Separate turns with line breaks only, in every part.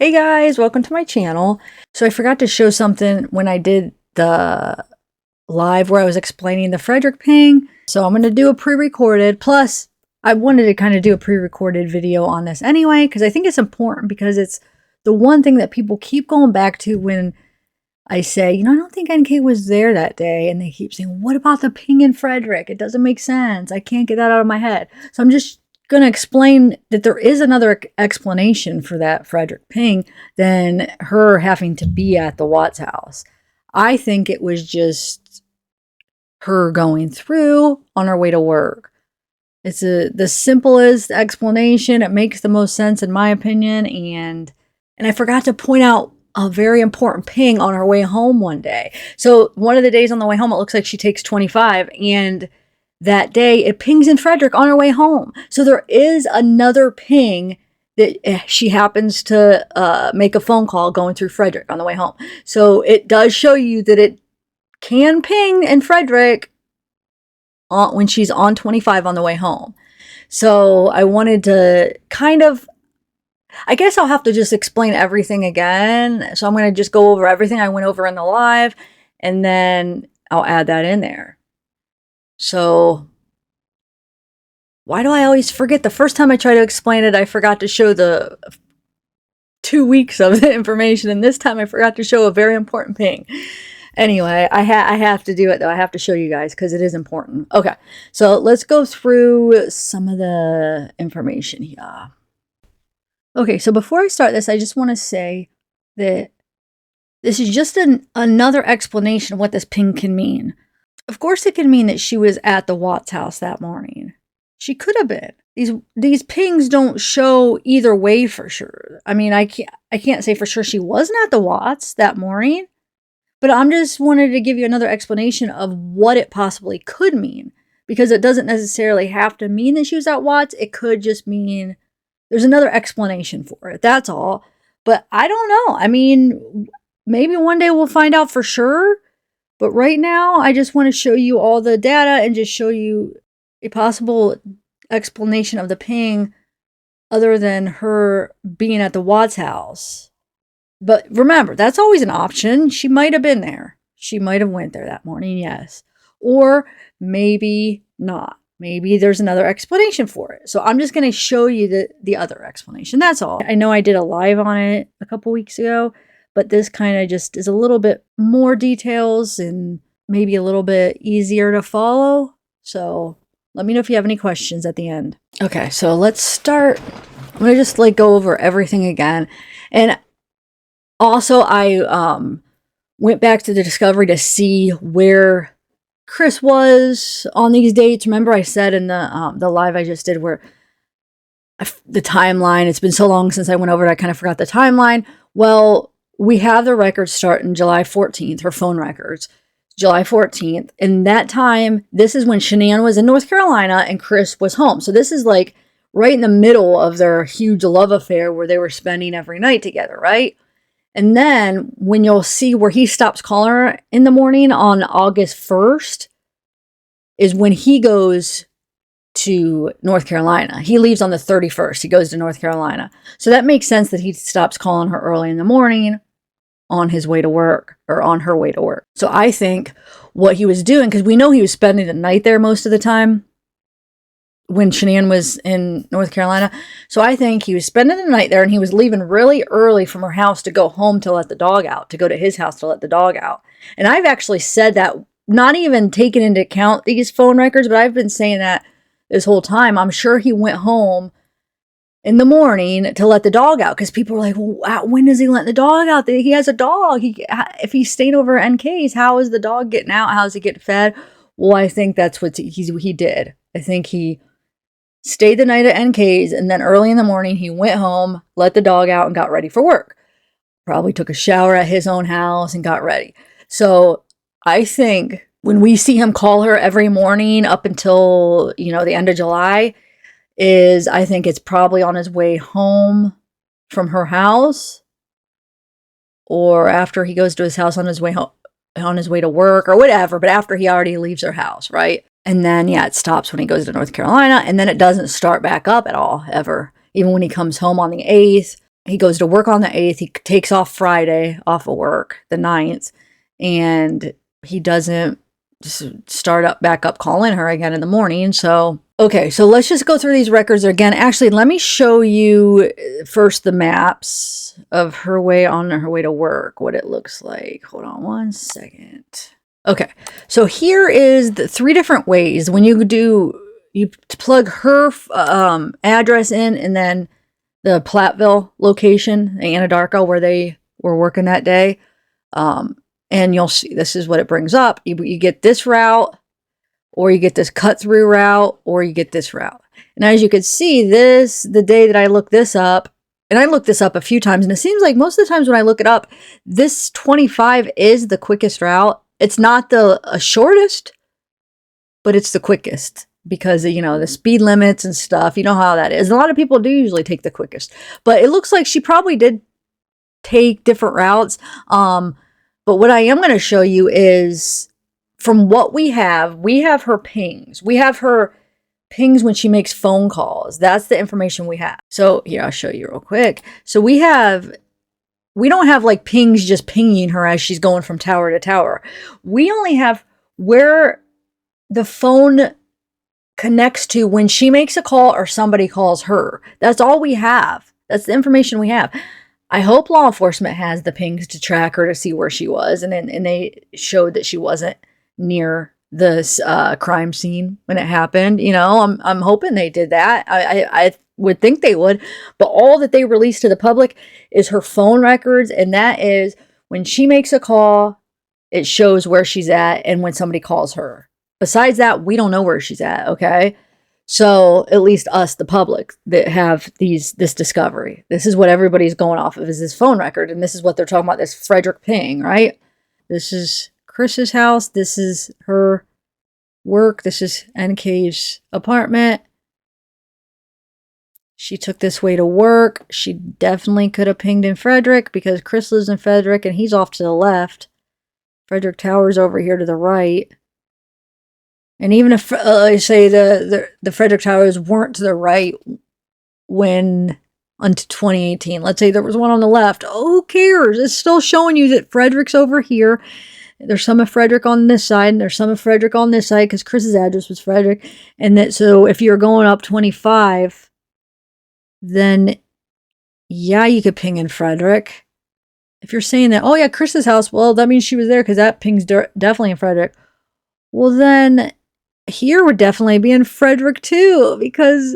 Hey guys, welcome to my channel. So I forgot to show something when I did the live where I was explaining the Frederick ping. So I'm going to do a pre-recorded. Plus, I wanted to kind of do a pre-recorded video on this anyway, because I think it's important because it's the one thing that people keep going back to when I say, I don't think NK was there that day. And they keep saying, what about the ping in Frederick? It doesn't make sense. I can't get that out of my head. So I'm just going to explain that there is another explanation for that Frederick ping than her having to be at the Watts house. I think it was just her going through on her way to work. It's the simplest explanation. It makes the most sense in my opinion. And I forgot to point out a very important ping on her way home one day. So one of the days on the way home, it looks like she takes 25, and that day it pings in Frederick on her way home. So there is another ping that she happens to make a phone call going through Frederick on the way home. So it does show you that it can ping in Frederick when she's on 25 on the way home. So I wanted to I guess I'll have to just explain everything again. So I'm going to just go over everything I went over in the live, and then I'll add that in there. So why do I always forget? The first time I try to explain it, I forgot to show the 2 weeks of the information. And this time I forgot to show a very important ping. Anyway, I have to do it though. I have to show you guys because it is important. Okay, so let's go through some of the information here. Okay, so before I start this, I just want to say that this is just another explanation of what this ping can mean. Of course, it can mean that she was at the Watts house that morning. She could have been. These pings don't show either way for sure. I mean, I can't say for sure she wasn't at the Watts that morning, but I'm just wanted to give you another explanation of what it possibly could mean, because it doesn't necessarily have to mean that she was at Watts. It could just mean there's another explanation for it. That's all. But I don't know. I mean, maybe one day we'll find out for sure. But right now, I just want to show you all the data and just show you a possible explanation of the ping other than her being at the Watts house. But remember, that's always an option. She might have been there. She might have went there that morning, yes. Or maybe not. Maybe there's another explanation for it. So I'm just going to show you the other explanation. That's all. I know I did a live on it a couple weeks ago, but this kind of just is a little bit more details and maybe a little bit easier to follow. So let me know if you have any questions at the end. Okay, so let's start. I'm going to just go over everything again. And also I went back to the Discovery to see where Chris was on these dates. Remember I said in the live I just did where the timeline, it's been so long since I went over it, I kind of forgot the timeline. Well, we have the records starting July 14th, her phone records, July 14th. And that time, this is when Shanann was in North Carolina and Chris was home. So this is right in the middle of their huge love affair where they were spending every night together, right? And then when you'll see where he stops calling her in the morning on August 1st is when he goes to North Carolina. He leaves on the 31st. He goes to North Carolina. So that makes sense that he stops calling her early in the morning on his way to work or on her way to work. So I think what he was doing, because we know he was spending the night there most of the time when Shanann was in North Carolina. So I think he was spending the night there and he was leaving really early from her house to go home to let the dog out, to go to his house to let the dog out. And I've actually said that, not even taking into account these phone records, but I've been saying that this whole time. I'm sure he went home in the morning to let the dog out, because people were like, well, when does he let the dog out? He has a dog. If he stayed over at NK's, how is the dog getting out? How does he get fed? Well, I think that's what he did. I think he stayed the night at NK's, and then early in the morning, he went home, let the dog out, and got ready for work. Probably took a shower at his own house and got ready. So I think when we see him call her every morning up until, the end of July, I think it's probably on his way home from her house, or after he goes to his house on his way home, on his way to work or whatever, but after he already leaves her house, right? And then, it stops when he goes to North Carolina, and then it doesn't start back up at all, ever. Even when he comes home on the 8th, he goes to work on the 8th. He takes off Friday off of work, the 9th, and he doesn't start back up calling her again in the morning. So, okay, so let's just go through these records again. Actually, let me show you first the maps of her way to work, what it looks like. Hold on one second. Okay, so here is the 3 different ways when you plug her address in, and then the Platteville location, Anadarko, where they were working that day. And you'll see, this is what it brings up. You get this route, or you get this cut through route, or you get this route. And as you can see, the day that I looked this up, and I looked this up a few times, and it seems like most of the times when I look it up, this 25 is the quickest route. It's not the shortest, but it's the quickest because, you know, the speed limits and stuff. You know how that is. A lot of people do usually take the quickest, but it looks like she probably did take different routes. But what I am going to show you is from what we have her pings. We have her pings when she makes phone calls. That's the information we have. So here, I'll show you real quick. So we don't have like pings just pinging her as she's going from tower to tower. We only have where the phone connects to when she makes a call or somebody calls her. That's all we have. That's the information we have. I hope law enforcement has the pings to track her to see where she was, and they showed that she wasn't near this crime scene when it happened. You know, I'm hoping they did that. I would think they would, but all that they released to the public is her phone records, and that is when she makes a call, it shows where she's at, and when somebody calls her. Besides that, we don't know where she's at. Okay. So at least us, the public, that have this discovery. This is what everybody's going off of, is this phone record. And this is what they're talking about, this Frederick ping, right? This is Chris's house. This is her work. This is NK's apartment. She took this way to work. She definitely could have pinged in Frederick because Chris lives in Frederick and he's off to the left. Frederick Tower's over here to the right. And even if, say, the Frederick Towers weren't to the right when, until 2018, let's say there was one on the left, who cares? It's still showing you that Frederick's over here. There's some of Frederick on this side, and there's some of Frederick on this side, because Chris's address was Frederick. And that, so if you're going up 25, then, yeah, you could ping in Frederick. If you're saying that, oh, yeah, Chris's house, well, that means she was there, because that ping's definitely in Frederick. Well, then here would definitely be in Frederick too, because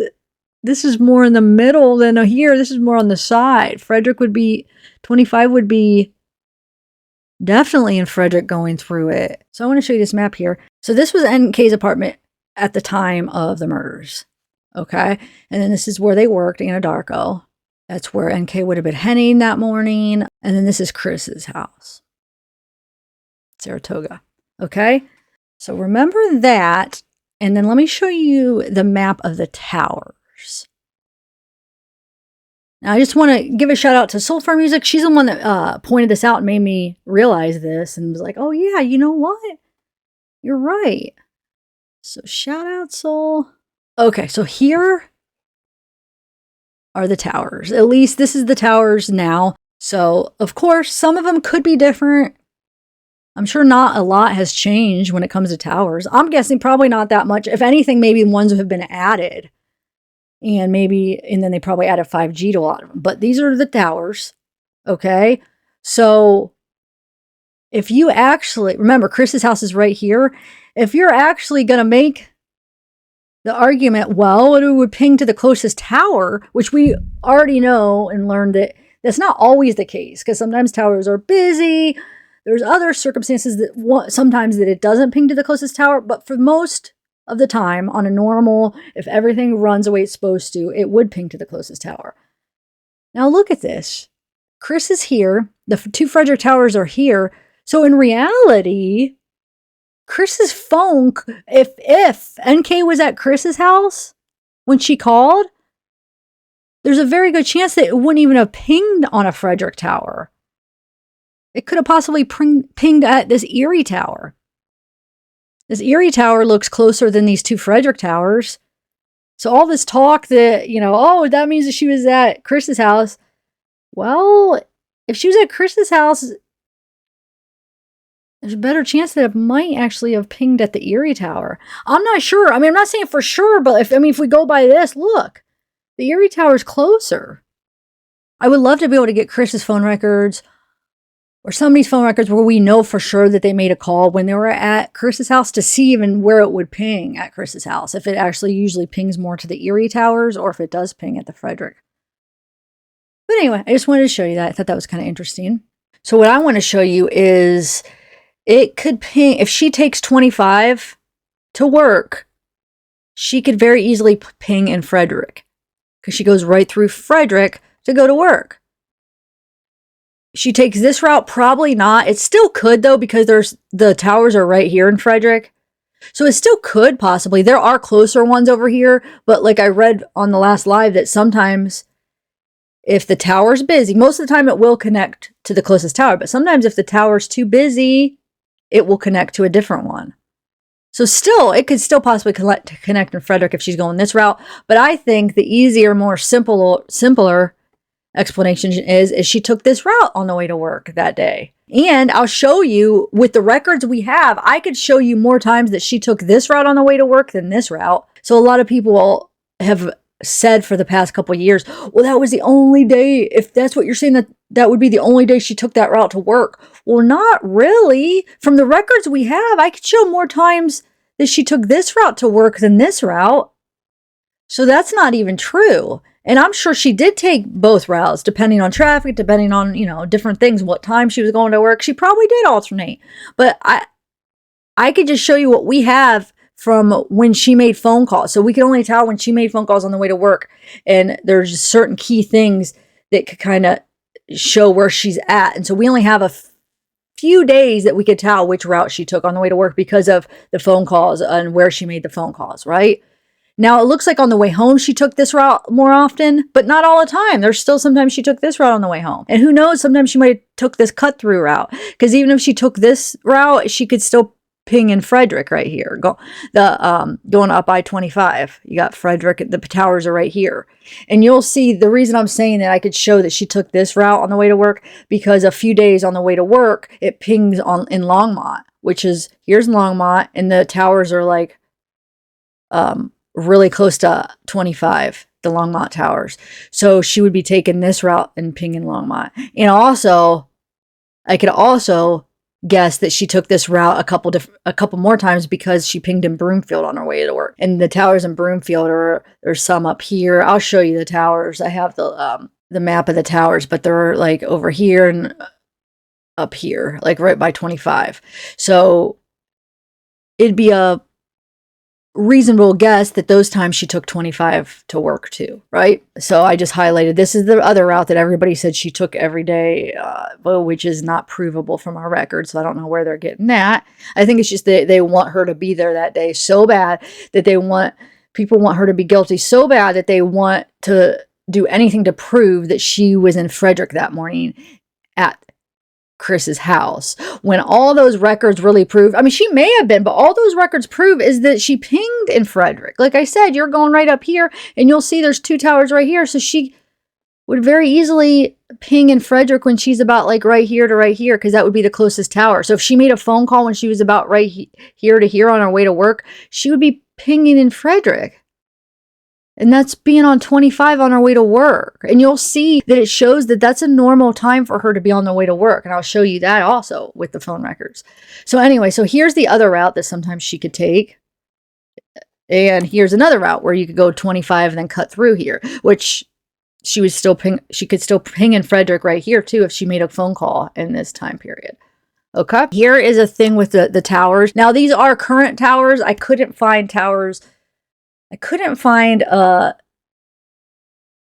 this is more in the middle than here. This is more on the side. Frederick would be, 25 would be definitely in Frederick going through it. So I want to show you this map here. So this was NK's apartment at the time of the murders. Okay. And then this is where they worked, Anadarko. That's where NK would have been heading that morning. And then this is Chris's house, Saratoga. Okay. So remember that, and then let me show you the map of the towers. Now, I just want to give a shout out to Soulfire Music. She's the one that pointed this out and made me realize this, and was like, oh yeah, you know what? You're right. So shout out, Soul. Okay, so here are the towers. At least this is the towers now. So, of course, some of them could be different. I'm sure not a lot has changed when it comes to towers. I'm guessing probably not that much. If anything, maybe ones have been added. And then they probably added 5G to a lot of them. But these are the towers. Okay. So if you actually, remember, Chris's house is right here. If you're actually going to make the argument, well, it would ping to the closest tower, which we already know and learned that that's not always the case, because sometimes towers are busy. There's other circumstances that sometimes that it doesn't ping to the closest tower, but for most of the time on a normal, if everything runs the way it's supposed to, it would ping to the closest tower. Now look at this. Chris is here. The 2 Frederick Towers are here. So in reality, Chris's phone, if NK was at Chris's house when she called, there's a very good chance that it wouldn't even have pinged on a Frederick Tower. It could have possibly pinged at this Erie Tower. This Erie Tower looks closer than these 2 Frederick Towers. So all this talk that, you know, oh, that means that she was at Chris's house. Well, if she was at Chris's house, there's a better chance that it might actually have pinged at the Erie Tower. I'm not sure. I mean, I'm not saying for sure, but if we go by this, look, the Erie Tower's closer. I would love to be able to get Chris's phone records or somebody's phone records where we know for sure that they made a call when they were at Chris's house to see even where it would ping at Chris's house. If it actually usually pings more to the Erie Towers or if it does ping at the Frederick. But anyway, I just wanted to show you that. I thought that was kind of interesting. So what I want to show you is it could ping, if she takes 25 to work, she could very easily ping in Frederick because she goes right through Frederick to go to work. She takes this route, probably not. It still could though, because the towers are right here in Frederick. So it still could possibly. There are closer ones over here, but like I read on the last live that sometimes if the tower's busy, most of the time it will connect to the closest tower, but sometimes if the tower's too busy, it will connect to a different one. So still, it could still possibly connect in Frederick if she's going this route. But I think the easier, more simpler explanation is she took this route on the way to work that day. And I'll show you with the records we have, I could show you more times that she took this route on the way to work than this route. So a lot of people have said for the past couple of years, well, that was the only day. If that's what you're saying, that would be the only day she took that route to work. Well, not really. From the records we have, I could show more times that she took this route to work than this route. So that's not even true. And I'm sure she did take both routes, depending on traffic, depending on, different things, what time she was going to work. She probably did alternate. But I could just show you what we have from when she made phone calls. So we can only tell when she made phone calls on the way to work. And there's just certain key things that could kind of show where she's at. And so we only have a few days that we could tell which route she took on the way to work because of the phone calls and where she made the phone calls, right? Now, it looks like on the way home, she took this route more often, but not all the time. There's still sometimes she took this route on the way home. And who knows, sometimes she might have took this cut-through route. Because even if she took this route, she could still ping in Frederick right here. Going up I-25. You got Frederick, the towers are right here. And you'll see the reason I'm saying that I could show that she took this route on the way to work, because a few days on the way to work, it pings in Longmont, which is, here's Longmont, and the towers are like, really close to 25, the Longmont towers. So she would be taking this route and pinging Longmont. And also, I could also guess that she took this route a couple more times because she pinged in Broomfield on her way to work. And the towers in Broomfield there's some up here. I'll show you the towers. I have the map of the towers, but they're like over here and up here, like right by 25. So it'd be a reasonable guess that those times she took 25 to work too, right? So I just highlighted, this is the other route that everybody said she took every day, which is not provable from our records. So I don't know where they're getting that. I think it's just they want her to be there that day so bad that people want her to be guilty so bad that they want to do anything to prove that she was in Frederick that morning at Chris's house, when all those records really prove, I mean, she may have been, but all those records prove is that she pinged in Frederick. Like I said, you're going right up here and you'll see there's two towers right here. So she would very easily ping in Frederick when she's about like right here to right here, because that would be the closest tower. So if she made a phone call when she was about right here to here on her way to work, she would be pinging in Frederick. And that's being on 25 on her way to work. And you'll see that it shows that that's a normal time for her to be on the way to work. And I'll show you that also with the phone records. So anyway, so here's the other route that sometimes she could take. And here's another route where you could go 25 and then cut through here, which she could still ping in Frederick right here too if she made a phone call in this time period. Okay. Here is a thing with the towers. Now these are current towers. I couldn't find a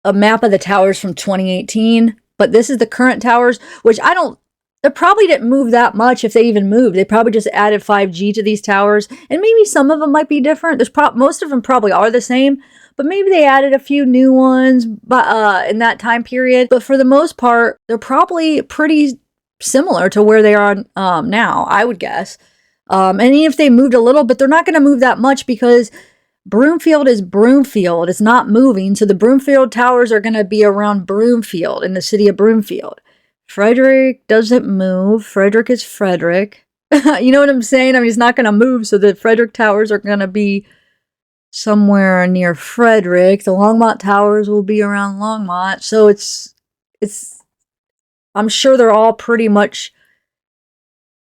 map of the towers from 2018, but this is the current towers, which they probably didn't move that much if they even moved. They probably just added 5G to these towers, and maybe some of them might be different. Most of them probably are the same, but maybe they added a few new ones in that time period. But for the most part, they're probably pretty similar to where they are now, I would guess. And even if they moved a little, but they're not going to move that much because Broomfield is Broomfield. It's not moving. So the Broomfield towers are going to be around Broomfield in the city of Broomfield. Frederick doesn't move. Frederick is Frederick. You know what I'm saying? I mean, it's not going to move. So the Frederick towers are going to be somewhere near Frederick. The Longmont towers will be around Longmont. So I'm sure they're all pretty much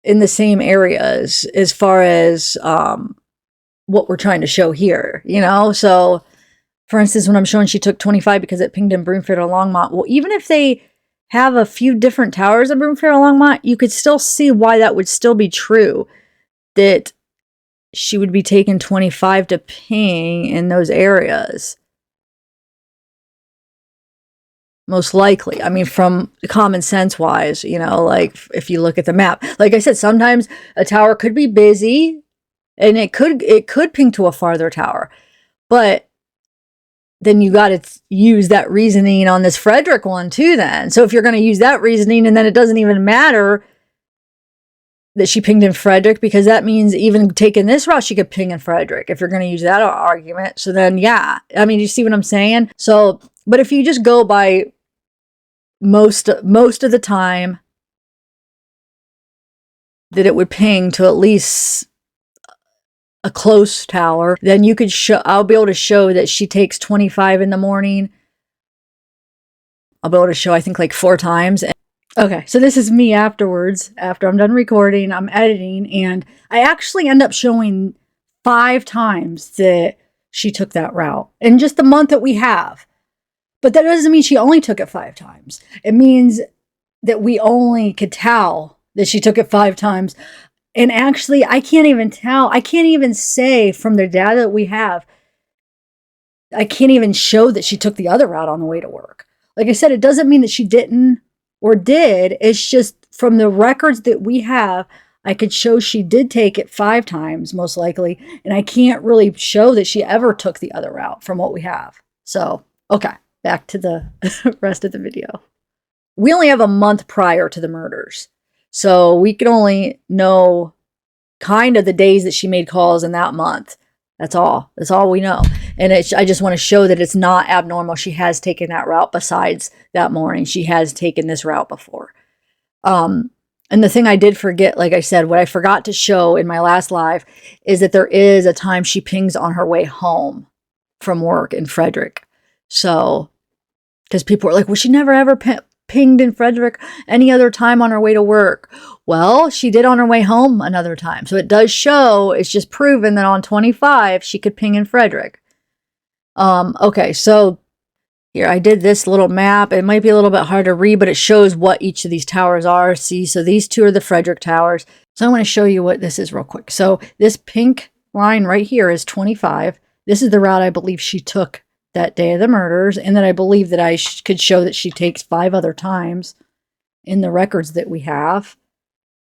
in the same areas as far as what we're trying to show here, you know? So, for instance, when I'm showing she took 25 because it pinged in Broomfield or Longmont, well, even if they have a few different towers in Broomfield or Longmont, you could still see why that would still be true, that she would be taking 25 to ping in those areas. Most likely. I mean, from common sense wise, you know, like if you look at the map, like I said, sometimes a tower could be busy and it could ping to a farther tower, but then you got to use that reasoning on this Frederick one too then. So if you're going to use that reasoning and then it doesn't even matter that she pinged in Frederick, because that means even taking this route, she could ping in Frederick if you're going to use that argument. So then, yeah, I mean, you see what I'm saying? So, but if you just go by most of the time that it would ping to at least a close tower, then you could I'll be able to show that she takes 25 in the morning. I'll be able to show, I think, like 4 times. Okay, so this is me afterwards. After I'm done recording, I'm editing, and I actually end up showing 5 times that she took that route in just the month that we have. But that doesn't mean she only took it 5 times. It means that we only could tell that she took it 5 times. And actually, I can't even tell. I can't even say from the data that we have, I can't even show that she took the other route on the way to work. Like I said, it doesn't mean that she didn't or did. It's just from the records that we have, I could show she did take it 5 times, most likely. And I can't really show that she ever took the other route from what we have. So, okay, back to the rest of the video. We only have a month prior to the murders. So we can only know kind of the days that she made calls in that month. That's all. That's all we know. And I just want to show that it's not abnormal. She has taken that route besides that morning. She has taken this route before. And the thing I did forget, like I said, what I forgot to show in my last live is that there is a time she pings on her way home from work in Frederick. So, because people are like, well, she never ever pinged in Frederick any other time on her way to work. Well, she did on her way home another time. So it does show, it's just proven that on 25, she could ping in Frederick. Okay, so here I did this little map. It might be a little bit hard to read, but it shows what each of these towers are. See, so these 2 are the Frederick towers. So I'm going to show you what this is real quick. So this pink line right here is 25. This is the route I believe she took that day of the murders, and then I believe that I could show that she takes 5 other times in the records that we have.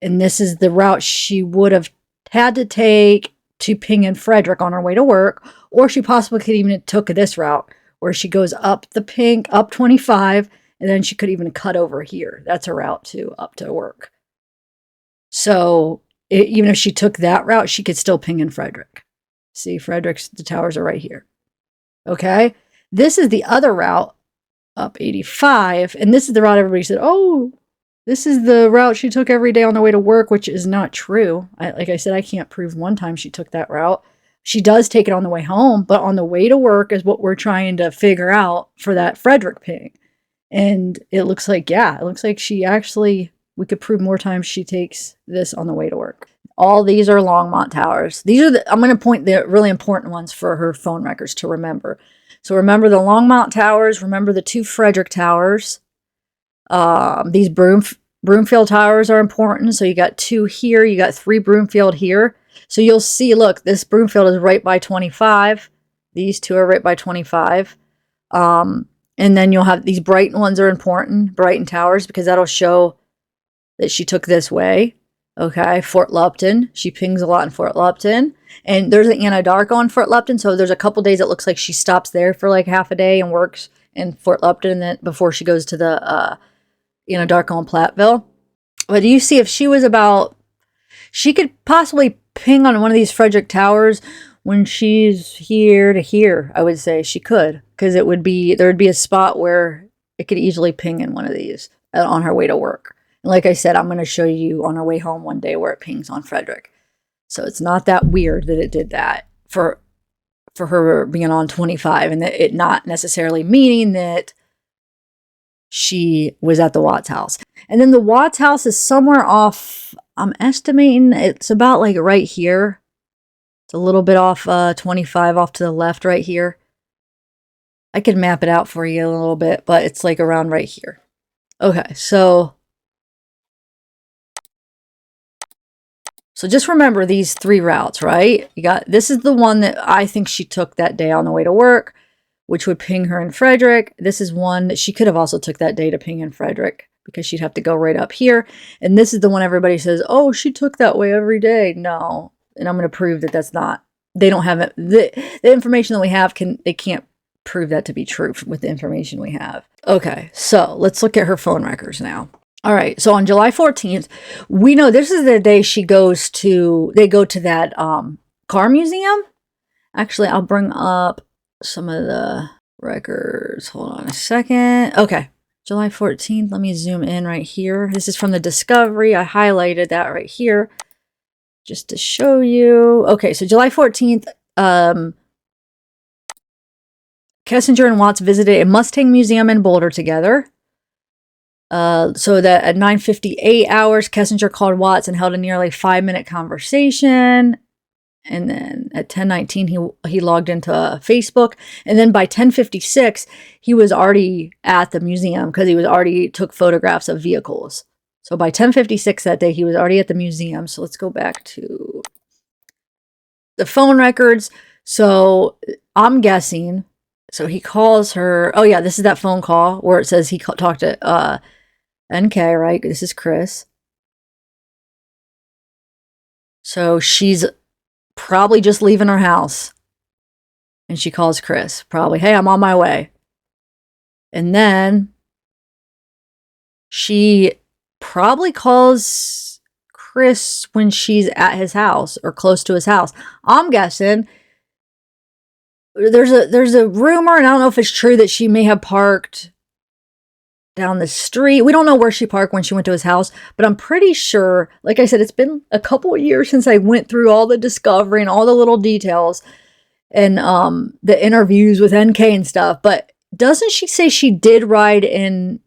And this is the route she would have had to take to ping in Frederick on her way to work, or she possibly could even took this route where she goes up the pink, up 25, and then she could even cut over here. That's a route to up to work. So even if she took that route, she could still ping in Frederick. See, Frederick's, the towers are right here. Okay, this is the other route up 85, and this is the route everybody said, oh, this is the route she took every day on the way to work, which is not true. Like I said, I can't prove one time she took that route. She does take it on the way home, but on the way to work is what we're trying to figure out for that Frederick ping. And it looks like, yeah, it looks like she actually, we could prove more times she takes this on the way to work. All these are Longmont towers. These are I'm going to point the really important ones for her phone records to remember. So remember the Longmont towers. Remember the 2 Frederick towers. These Broomfield towers are important. So you got 2 here. You got 3 Broomfield here. So you'll see, look, this Broomfield is right by 25. These 2 are right by 25. And then you'll have these Brighton ones are important. Brighton towers, because that'll show that she took this way. Okay, Fort Lupton. She pings a lot in Fort Lupton. And there's an Anadarko in Fort Lupton, so there's a couple days it looks like she stops there for like half a day and works in Fort Lupton, and then before she goes to the Anadarko in Platteville. But you see, if she was she could possibly ping on one of these Frederick towers when she's here to here, I would say she could, because there would be a spot where it could easily ping in one of these on her way to work. And like I said, I'm going to show you on her way home one day where it pings on Frederick. So it's not that weird that it did that for her being on 25, and that it not necessarily meaning that she was at the Watts house. And then the Watts house is somewhere off, I'm estimating it's about like right here. It's a little bit off 25 off to the left right here. I could map it out for you a little bit, but it's like around right here. Okay, so just remember these 3 routes, right? You got, this is the one that I think she took that day on the way to work, which would ping her in Frederick. This is one that she could have also took that day to ping in Frederick, because she'd have to go right up here. And this is the one everybody says, oh, she took that way every day. No. And I'm going to prove that that's not, they don't have it. The information that we have, they can't prove that to be true with the information we have. Okay, so let's look at her phone records now. All right, so on July 14th, we know this is the day they go to that car museum. Actually, I'll bring up some of the records. Hold on a second. Okay, July 14th, let me zoom in right here. This is from the Discovery. I highlighted that right here just to show you. Okay, so July 14th, Kessinger and Watts visited a Mustang museum in Boulder together. So that at 9:58 hours, Kessinger called Watts and held a nearly 5-minute conversation. And then at 10:19, he logged into Facebook. And then by 10:56, he was already at the museum, because he was already took photographs of vehicles. So by 10:56 that day, he was already at the museum. So let's go back to the phone records. So I'm guessing, so he calls her. Oh yeah, this is that phone call where it says he talked to NK, right? This is Chris. So she's probably just leaving her house, and she calls Chris, probably, hey, I'm on my way. And then she probably calls Chris when she's at his house or close to his house. I'm guessing there's a rumor, and I don't know if it's true, that she may have parked down the street. We don't know where she parked when she went to his house, but I'm pretty sure, like I said, it's been a couple of years since I went through all the Discovery and all the little details and the interviews with NK and stuff. But doesn't she say she did ride in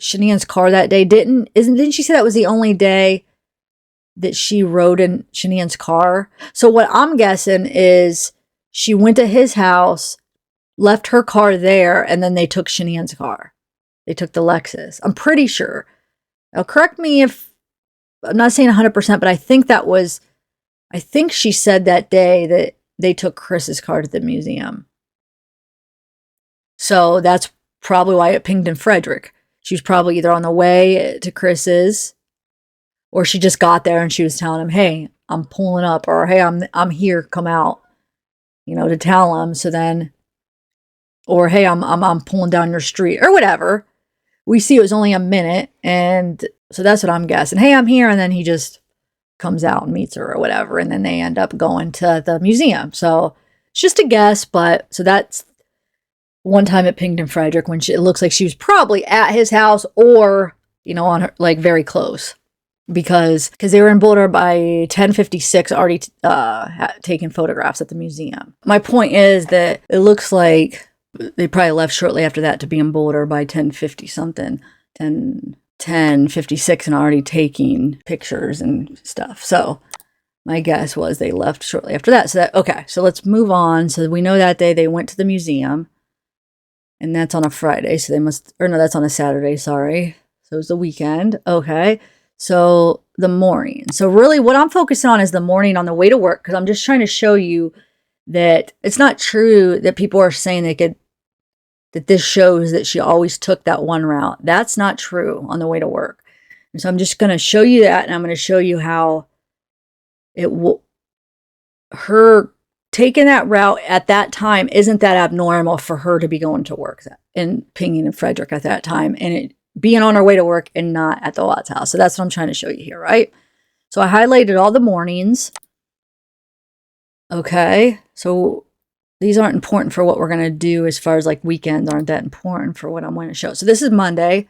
Shanian's car that day? Didn't she say that was the only day that she rode in Shanian's car? So what I'm guessing is she went to his house, left her car there, and then they took Shanian's car. They took the Lexus. I'm pretty sure. Now, correct me if I'm not saying 100%, but I think she said that day that they took Chris's car to the museum. So that's probably why it pinged in Frederick. She was probably either on the way to Chris's, or she just got there and she was telling him, hey, I'm pulling up, or hey, I'm here, come out, to tell him. So then, or hey, I'm pulling down your street, or whatever. We see it was only a minute, and so that's what I'm guessing. Hey, I'm here, and then he just comes out and meets her or whatever, and then they end up going to the museum. So it's just a guess, but so that's one time it pinged in Frederick when it looks like she was probably at his house, or on her, like, very close, because they were in Boulder by 10:56, already taking photographs at the museum. My point is that it looks like they probably left shortly after that to be in Boulder by 10:50 something, 10:56, and already taking pictures and stuff. So my guess was they left shortly after that. So let's move on. So we know that day they went to the museum, and that's on a Friday. So that's on a Saturday. Sorry. So it was the weekend. Okay. So the morning. So really what I'm focusing on is the morning on the way to work, because I'm just trying to show you that it's not true that people are saying that this shows that she always took that one route. That's not true on the way to work. And so I'm just going to show you that, and I'm going to show you how her taking that route at that time isn't that abnormal for her to be going to work and pinging in Frederick at that time, and it being on her way to work and not at the Watts house. So that's what I'm trying to show you here, right? So I highlighted all the mornings. Okay, so these aren't important for what we're going to do as far as like weekends aren't that important for what I'm going to show. So this is Monday.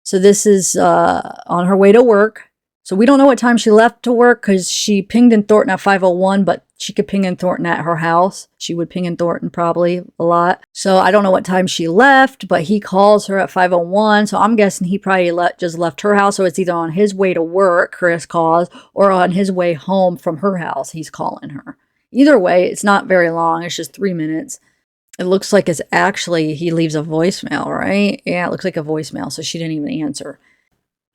So this is on her way to work. So we don't know what time she left to work because she pinged in Thornton at 5:01, but she could ping in Thornton at her house. She would ping in Thornton probably a lot. So I don't know what time she left, but he calls her at 5:01. So I'm guessing he probably just left her house. So it's either on his way to work, Chris calls, or on his way home from her house, he's calling her. Either way, it's not very long. It's just 3 minutes. It looks like it's actually, he leaves a voicemail, right? Yeah, it looks like a voicemail, so she didn't even answer.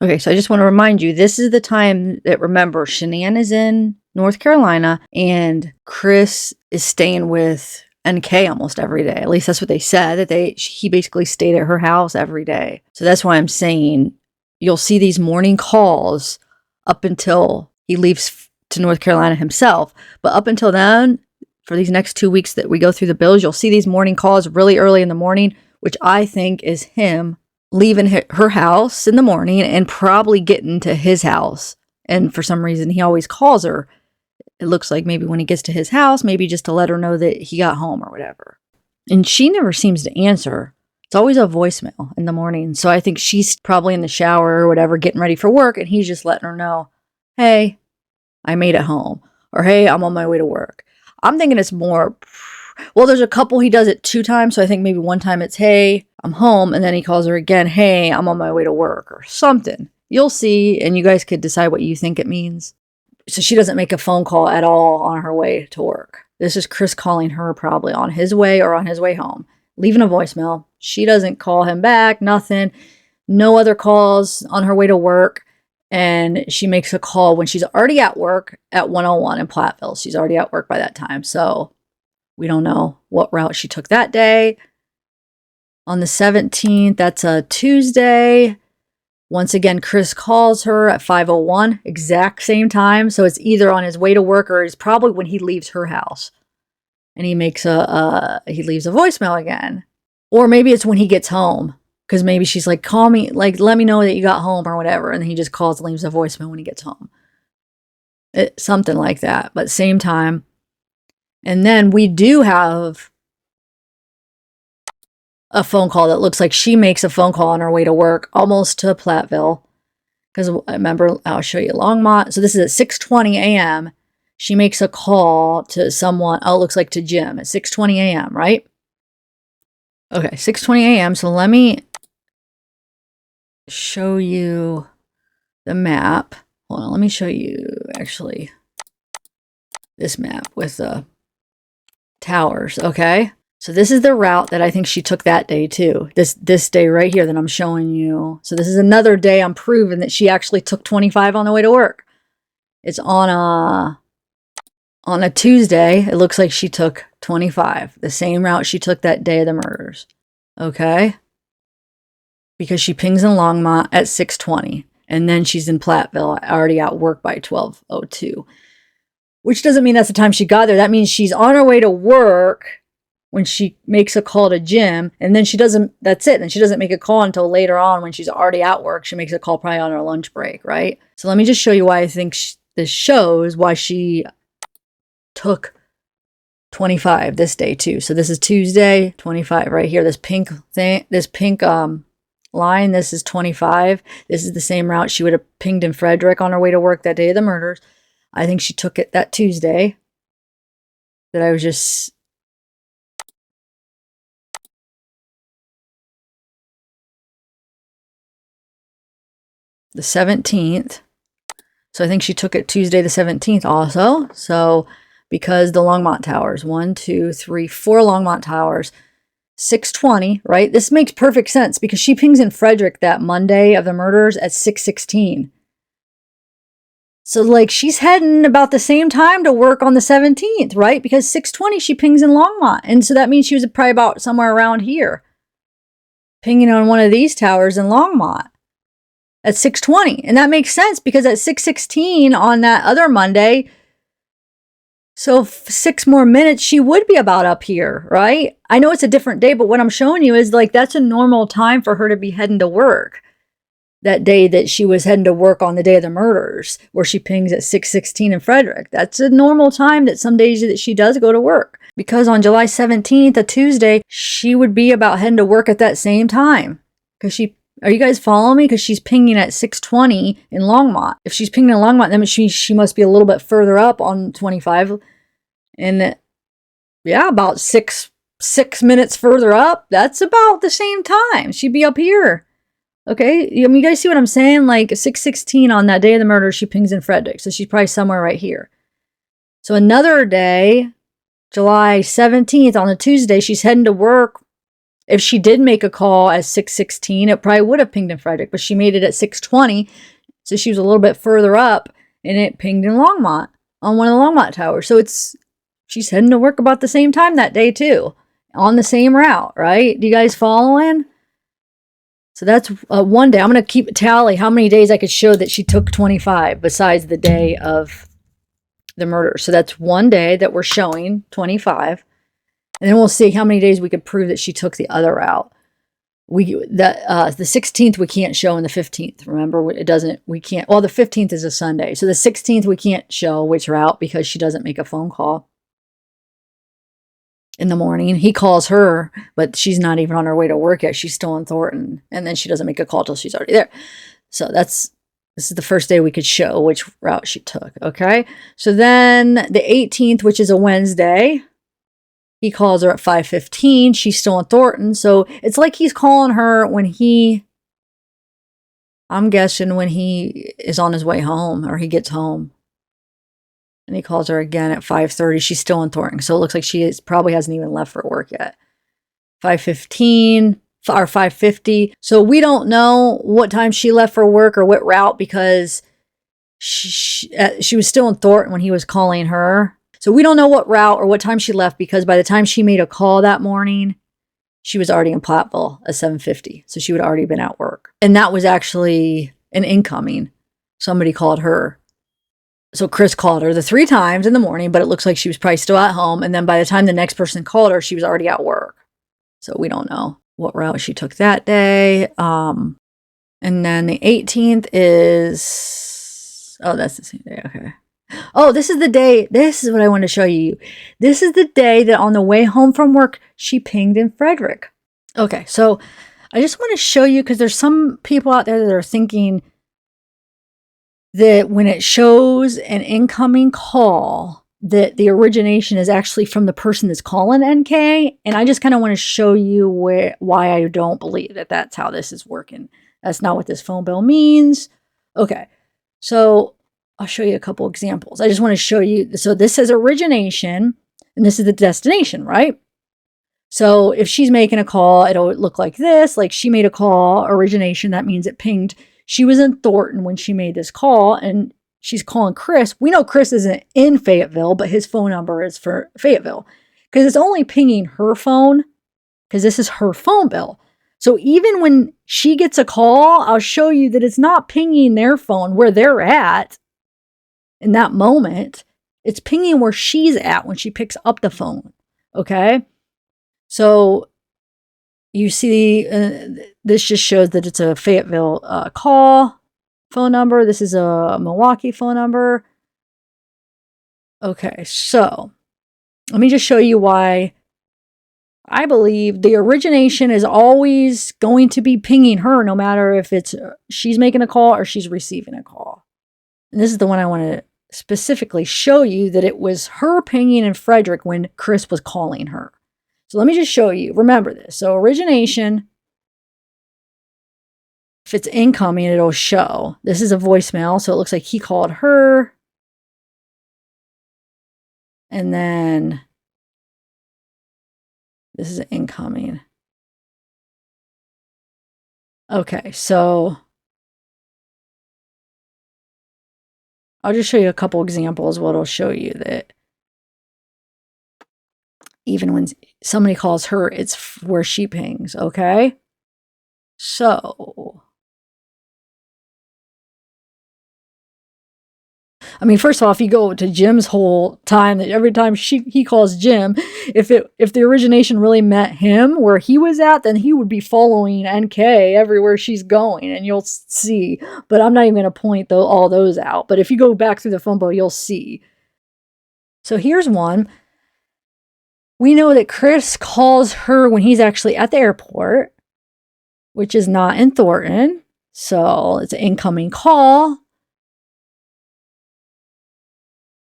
Okay, so I just want to remind you, this is the time that, remember, Shanann is in North Carolina, and Chris is staying with NK almost every day. At least that's what they said, that he basically stayed at her house every day. So that's why I'm saying you'll see these morning calls up until he leaves to North Carolina himself. But up until then, for these next 2 weeks that we go through the bills, you'll see these morning calls really early in the morning, which I think is him leaving her house in the morning and probably getting to his house. And for some reason, he always calls her. It looks like maybe when he gets to his house, maybe just to let her know that he got home or whatever. And she never seems to answer. It's always a voicemail in the morning. So I think she's probably in the shower or whatever, getting ready for work. And he's just letting her know, hey, I made it home. Or, hey, I'm on my way to work. I'm thinking it's more, well, there's a couple he does it 2 times. So I think maybe one time it's, hey, I'm home. And then he calls her again, hey, I'm on my way to work or something. You'll see. And you guys could decide what you think it means. So she doesn't make a phone call at all on her way to work. This is Chris calling her probably on his way or on his way home, leaving a voicemail. She doesn't call him back, nothing. No other calls on her way to work. And she makes a call when she's already at work at 101 in Platteville. She's already at work by that time. So we don't know what route she took that day. On the 17th, that's a Tuesday. Once again, Chris calls her at 5:01, exact same time. So it's either on his way to work or it's probably when he leaves her house. And he makes he leaves a voicemail again. Or maybe it's when he gets home. Because maybe she's like, call me, like, let me know that you got home or whatever. And then he just calls and leaves a voicemail when he gets home. Something like that, but same time. And then we do have a phone call that looks like she makes a phone call on her way to work, almost to Platteville. Because I remember, I'll show you Longmont. So this is at 6:20 a.m. She makes a call to someone, oh, it looks like to Jim at 6:20 a.m., right? Okay, 6:20 a.m. So let me show you the map. Hold on, let me show you actually this map with the towers, okay? So this is the route that I think she took that day too. This day right here that I'm showing you. So this is another day I'm proving that she actually took 25 on the way to work. It's on a Tuesday. It looks like she took 25, the same route she took that day of the murders. Okay? Because she pings in Longmont at 6:20. And then she's in Platteville, already at work by 12:02. Which doesn't mean that's the time she got there. That means she's on her way to work when she makes a call to Jim. And then she doesn't, that's it. And she doesn't make a call until later on when she's already at work. She makes a call probably on her lunch break, right? So let me just show you why I think this shows why she took 25 this day too. So this is Tuesday, 25 right here. This pink thing, this pink line, this is 25. This is the same route she would have pinged in Frederick on her way to work that day of the murders. I think she took it that Tuesday that I was just... the 17th. So I think she took it Tuesday the 17th also. So because the Longmont Towers, 1, 2, 3, 4 Longmont Towers, 6:20, right? This makes perfect sense because she pings in Frederick that Monday of the murders at 6:16. So like she's heading about the same time to work on the 17th, right? Because 6:20 she pings in Longmont. And so that means she was probably about somewhere around here, pinging on one of these towers in Longmont at 6:20. And that makes sense because at 6:16 on that other Monday, so 6 more minutes, she would be about up here, right? I know it's a different day, but what I'm showing you is like that's a normal time for her to be heading to work. that day that she was heading to work on the day of the murders, where she pings at 6:16 in Frederick. That's a normal time that some days that she does go to work. Because on July 17th, a Tuesday, she would be about heading to work at that same time. Are you guys following me? Because she's pinging at 6:20 in Longmont. If she's pinging in Longmont, then she must be a little bit further up on 25. And yeah, about six minutes further up. That's about the same time. She'd be up here. Okay, I mean, you guys see what I'm saying? Like 6:16 on that day of the murder, she pings in Frederick. So she's probably somewhere right here. So another day, July 17th on a Tuesday, she's heading to work. If she did make a call at 6:16, it probably would have pinged in Frederick, but she made it at 6:20. So she was a little bit further up and it pinged in Longmont on one of the Longmont towers. So she's heading to work about the same time that day too, on the same route, right? Do you guys following? So that's one day. I'm going to keep a tally how many days I could show that she took 25 besides the day of the murder. So that's one day that we're showing 25. And then we'll see how many days we could prove that she took the other route. The 16th we can't show, and the 15th. Remember, we can't. Well, the 15th is a Sunday. So the 16th we can't show which route because she doesn't make a phone call in the morning. He calls her, but she's not even on her way to work yet. She's still in Thornton. And then she doesn't make a call till she's already there. So this is the first day we could show which route she took. Okay. So then the 18th, which is a Wednesday, he calls her at 5:15. She's still in Thornton. So it's like he's calling her I'm guessing when he is on his way home or he gets home. And he calls her again at 5:30. She's still in Thornton. So it looks like probably hasn't even left for work yet. 5:15 or 5:50. So we don't know what time she left for work or what route because she was still in Thornton when he was calling her. So we don't know what route or what time she left because by the time she made a call that morning, she was already in Platteville at 7:50. So she would already been at work. And that was actually an incoming. Somebody called her. So Chris called her the 3 times in the morning, but it looks like she was probably still at home. And then by the time the next person called her, she was already at work. So we don't know what route she took that day. And then the 18th is, that's the same day. Okay. Oh, this is the day. This is what I want to show you. This is the day that on the way home from work, she pinged in Frederick. Okay, so I just want to show you because there's some people out there that are thinking that when it shows an incoming call, that the origination is actually from the person that's calling NK. And I just kind of want to show you why I don't believe that that's how this is working. That's not what this phone bill means. Okay, so I'll show you a couple examples. I just want to show you. So this says origination, and this is the destination, right? So if she's making a call, it'll look like this. Like she made a call, origination. That means it pinged. She was in Thornton when she made this call, and she's calling Chris. We know Chris isn't in Fayetteville, but his phone number is for Fayetteville because it's only pinging her phone because this is her phone bill. So even when she gets a call, I'll show you that it's not pinging their phone where they're at. In that moment, it's pinging where she's at when she picks up the phone. Okay. So you see, this just shows that it's a Fayetteville phone number. This is a Milwaukee phone number. Okay. So let me just show you why I believe the origination is always going to be pinging her, no matter if it's she's making a call or she's receiving a call. And this is the one I want to specifically show you that it was her pinging in Frederick when Chris was calling her. So let me just show you. Remember this. So origination, if it's incoming, it'll show. This is a voicemail. So it looks like he called her. And then this is incoming. Okay, so I'll just show you a couple examples what it'll show you that even when somebody calls her, it's where she pings, okay? So, I mean, first off, you go to Jim's whole time that every time he calls Jim, if the origination really met him where he was at, then he would be following NK everywhere she's going, and you'll see. But I'm not even going to point all those out. But if you go back through the phone book, you'll see. So here's one. We know that Chris calls her when he's actually at the airport, which is not in Thornton. So it's an incoming call.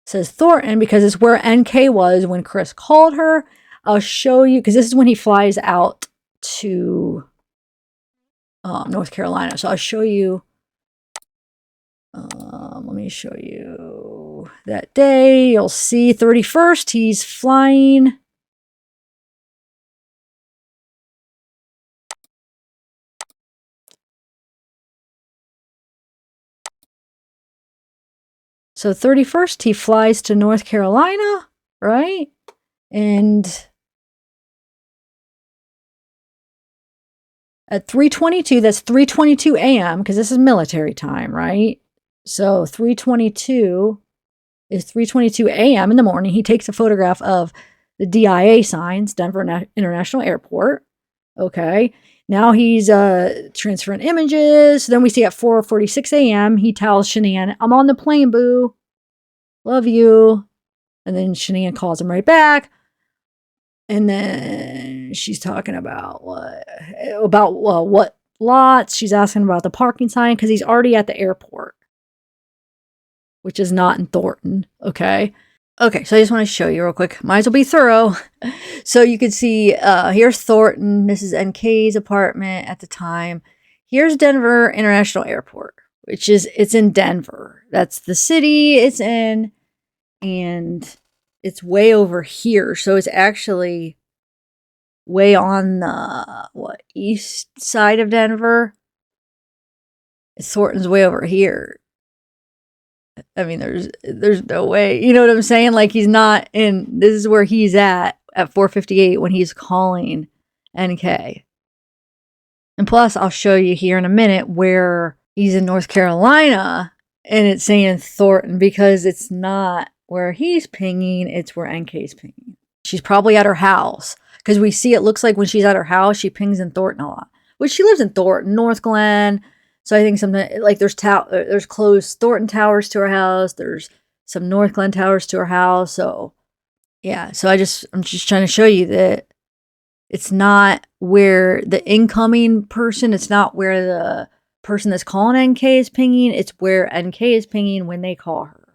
It says Thornton because it's where NK was when Chris called her. I'll show you, because this is when he flies out to North Carolina. So I'll show you. Let me show you that day. You'll see 31st, he's flying. So 31st, he flies to North Carolina, right? And at 3:22, that's 3:22 a.m., because this is military time, right? So 3:22 is 3:22 a.m. in the morning. He takes a photograph of the DIA signs, Denver International Airport. Okay. Now he's transferring images. Then we see at 4:46 a.m., he tells Shanann, I'm on the plane, boo. Love you. And then Shanann calls him right back. And then she's talking about what lots. She's asking about the parking sign because he's already at the airport, which is not in Thornton. Okay. Okay, so I just want to show you real quick. Might as well be thorough. So you can see here's Thornton. This is NK's apartment at the time. Here's Denver International Airport, it's in Denver. That's the city it's in. And it's way over here. So it's actually way on the east side of Denver. Thornton's way over here. I mean, there's no way. You know what I'm saying? Like, he's not in. This is where he's at 4:58 when he's calling NK. And plus, I'll show you here in a minute where he's in North Carolina, and it's saying Thornton because it's not where he's pinging. It's where NK's pinging. She's probably at her house because we see it looks like when she's at her house, she pings in Thornton a lot. Which she lives in Thornton, North Glen. So I think something like there's close Thornton towers to her house. There's some North Glen towers to her house. So yeah, so I'm just trying to show you that it's not where the incoming person, it's not where the person that's calling NK is pinging. It's where NK is pinging when they call her.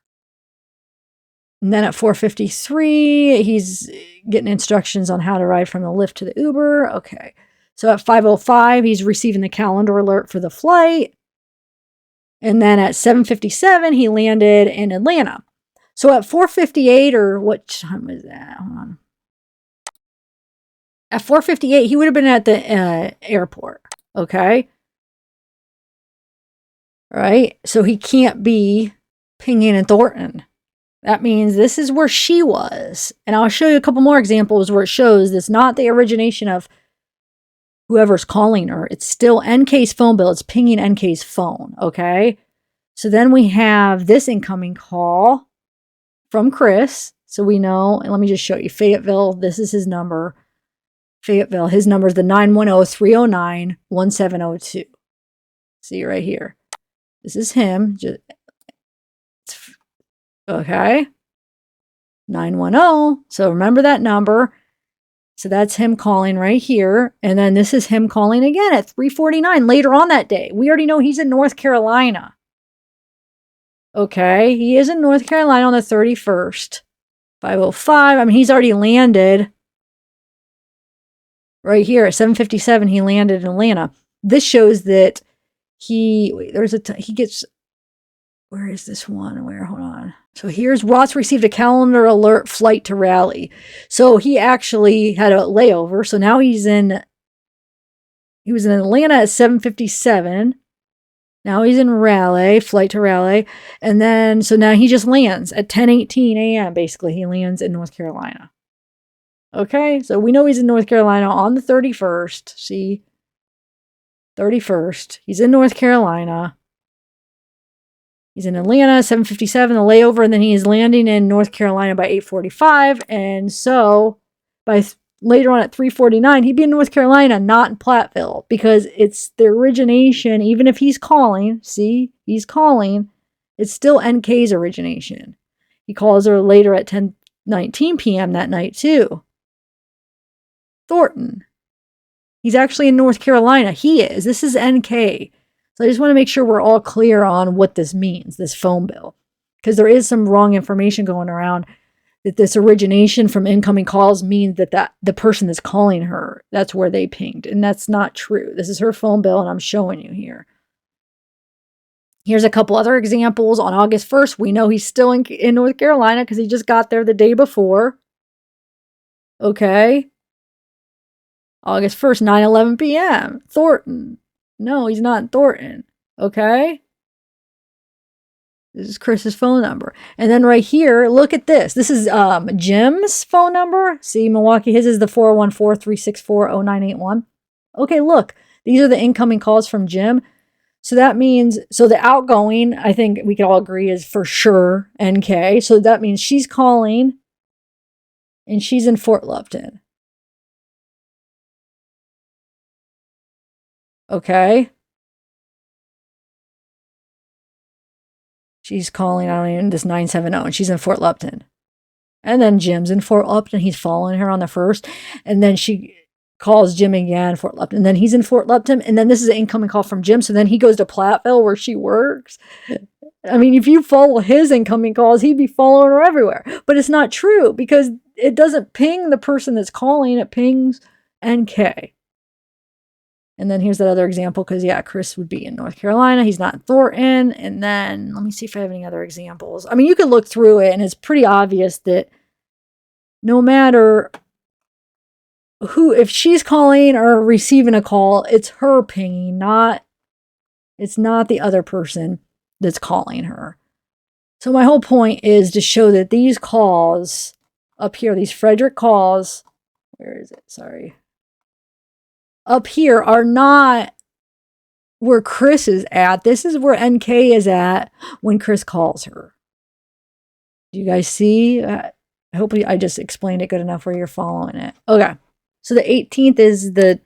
And then at 4:53, he's getting instructions on how to ride from the Lyft to the Uber. Okay. So at 5:05, he's receiving the calendar alert for the flight. And then at 7:57, he landed in Atlanta. So at 4:58, or what time was that? Hold on. At 4:58, he would have been at the airport. Okay. All right. So he can't be pinging in Thornton. That means this is where she was. And I'll show you a couple more examples where it shows that's not the origination of whoever's calling her. It's still NK's phone bill. It's pinging NK's phone. Okay. So then we have this incoming call from Chris. So we know, and let me just show you Fayetteville. This is his number. Fayetteville. His number is the 910-309-1702. See right here. This is him. Okay. 910. So remember that number. So that's him calling right here. And then this is him calling again at 3:49 later on that day. We already know he's in North Carolina. Okay. He is in North Carolina on the 31st. 5:05. I mean, he's already landed right here at 7:57. He landed in Atlanta. This shows that he gets, where is this one? Hold on. So here's Watts received a calendar alert flight to Raleigh. So he actually had a layover. So now he was in Atlanta at 7:57. Now he's in Raleigh, flight to Raleigh. And then, so now he just lands at 10:18 a.m. Basically, he lands in North Carolina. Okay. So we know he's in North Carolina on the 31st. See, 31st. He's in North Carolina. He's in Atlanta, 7:57, the layover, and then he is landing in North Carolina by 8:45. And so by later on at 3:49, he'd be in North Carolina, not in Platteville, because it's the origination. Even if he's calling, see, he's calling, it's still NK's origination. He calls her later at 10:19 p.m. that night too. Thornton. He's actually in North Carolina. He is. This is NK. So I just want to make sure we're all clear on what this means, this phone bill. Because there is some wrong information going around that this origination from incoming calls means that the person that's calling her, that's where they pinged. And that's not true. This is her phone bill, and I'm showing you here. Here's a couple other examples. On August 1st, we know he's still in North Carolina because he just got there the day before. Okay. August 1st, 9:11 p.m. Thornton. No, he's not in Thornton. Okay. This is Chris's phone number. And then right here, look at this. This is Jim's phone number. See, Milwaukee, his is the 414-364-0981. Okay, look. These are the incoming calls from Jim. So that means, so the outgoing, I think we can all agree, is for sure NK. So that means she's calling and she's in Fort Lupton. Okay. She's calling, I don't even, this 970, and she's in Fort Lupton. And then Jim's in Fort Lupton. He's following her on the 1st. And then she calls Jim again, Fort Lupton. And then he's in Fort Lupton. And then this is an incoming call from Jim. So then he goes to Platteville where she works. I mean, if you follow his incoming calls, he'd be following her everywhere. But it's not true because it doesn't ping the person that's calling. It pings NK. And then here's that other example because, yeah, Chris would be in North Carolina. He's not in Thornton. And then let me see if I have any other examples. I mean, you could look through it, and it's pretty obvious that no matter who, if she's calling or receiving a call, it's her pinging, it's not the other person that's calling her. So my whole point is to show that these calls up here, these Frederick calls, where is it? Sorry. Up here are not where Chris is at. This is where NK is at when Chris calls her. Do you guys see? Hopefully I just explained it good enough where you're following it. Okay. So the 18th is the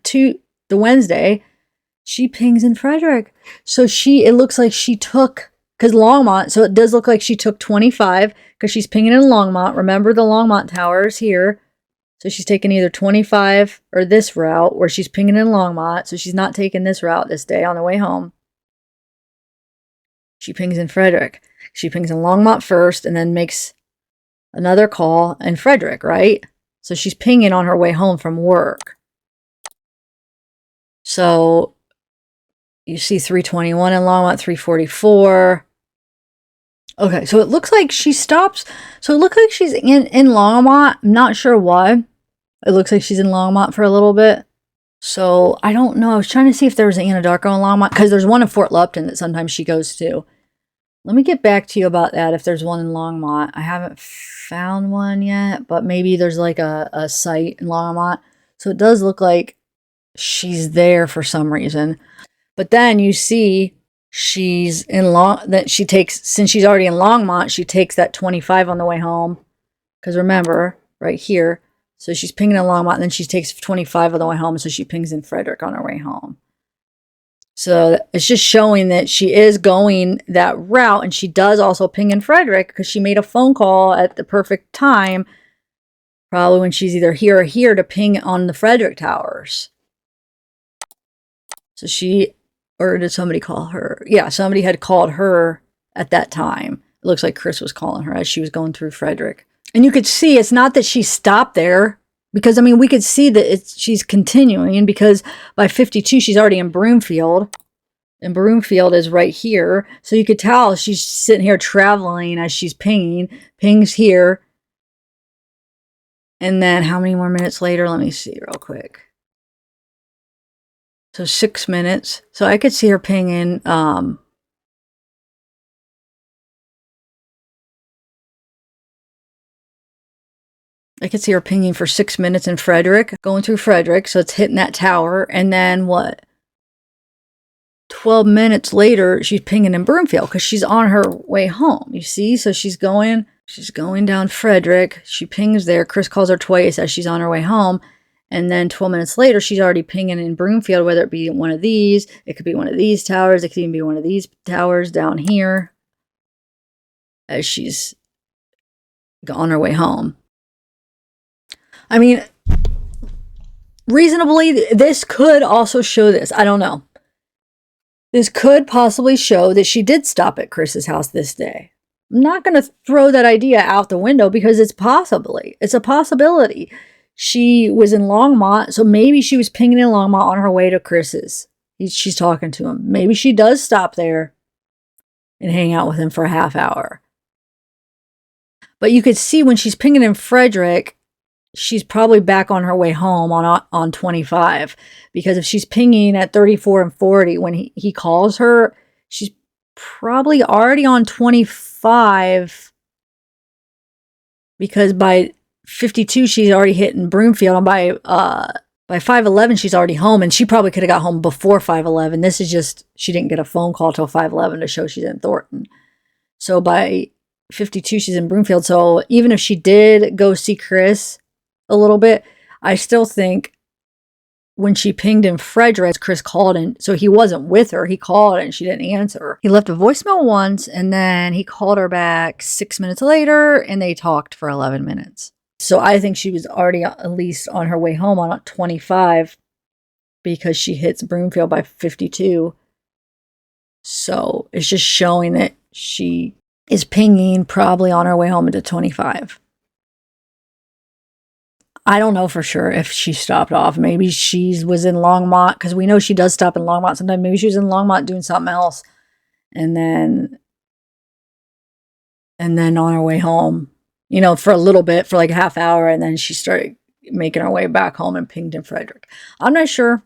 Wednesday. She pings in Frederick. So it looks like she took, because Longmont, so it does look like she took 25 because she's pinging in Longmont. Remember the Longmont Towers here. So she's taking either 25 or this route where she's pinging in Longmont. So she's not taking this route this day on the way home. She pings in Frederick. She pings in Longmont first and then makes another call in Frederick, right? So she's pinging on her way home from work. So you see 321 in Longmont, 344. Okay, so it looks like she stops. So it looks like she's in Longmont. I'm not sure why. It looks like she's in Longmont for a little bit. So I don't know. I was trying to see if there was an Anadarko in Longmont because there's one in Fort Lupton that sometimes she goes to. Let me get back to you about that if there's one in Longmont. I haven't found one yet, but maybe there's like a site in Longmont. So it does look like she's there for some reason. But then you see she's in since she's already in Longmont, she takes that 25 on the way home. Because remember, right here, so she's pinging in Longmont, and then she takes 25 on the way home, so she pings in Frederick on her way home. So it's just showing that she is going that route, and she does also ping in Frederick because she made a phone call at the perfect time, probably when she's either here or here, to ping on the Frederick Towers. So or did somebody call her? Yeah, somebody had called her at that time. It looks like Chris was calling her as she was going through Frederick. And you could see it's not that she stopped there because, I mean, we could see that she's continuing because by 52, she's already in Broomfield. And Broomfield is right here. So you could tell she's sitting here traveling as she's pinging. Pings here. And then how many more minutes later? Let me see real quick. So 6 minutes. So I could see her pinging. I could see her pinging for 6 minutes in Frederick, going through Frederick. So it's hitting that tower. And then what? 12 minutes later, she's pinging in Broomfield because she's on her way home. You see? So she's going down Frederick. She pings there. Chris calls her twice as she's on her way home. And then 12 minutes later, she's already pinging in Broomfield, whether it be one of these. It could be one of these towers. It could even be one of these towers down here as she's on her way home. I mean, reasonably, this could also show this. I don't know. This could possibly show that she did stop at Chris's house this day. I'm not going to throw that idea out the window because it's a possibility. She was in Longmont, so maybe she was pinging in Longmont on her way to Chris's. She's talking to him. Maybe she does stop there and hang out with him for a half hour. But you could see when she's pinging in Frederick, she's probably back on her way home on 25. Because if she's pinging at 34 and 40 when he calls her, she's probably already on 25. Because by 52, she's already hitting Broomfield. And by 5:11, she's already home. And she probably could have got home before 5:11. This is just, she didn't get a phone call till 5:11 to show she's in Thornton. So by 52, she's in Broomfield. So even if she did go see Chris a little bit, I still think when she pinged in Frederick, Chris called in. So he wasn't with her. He called and she didn't answer. He left a voicemail once and then he called her back 6 minutes later and they talked for 11 minutes. So I think she was already at least on her way home on 25 because she hits Broomfield by 52. So it's just showing that she is pinging probably on her way home into 25. I don't know for sure if she stopped off. Maybe she was in Longmont because we know she does stop in Longmont sometimes. Maybe she was in Longmont doing something else. And then on her way home, for a little bit, for like a half hour. And then she started making her way back home and pinged in Frederick. I'm not sure.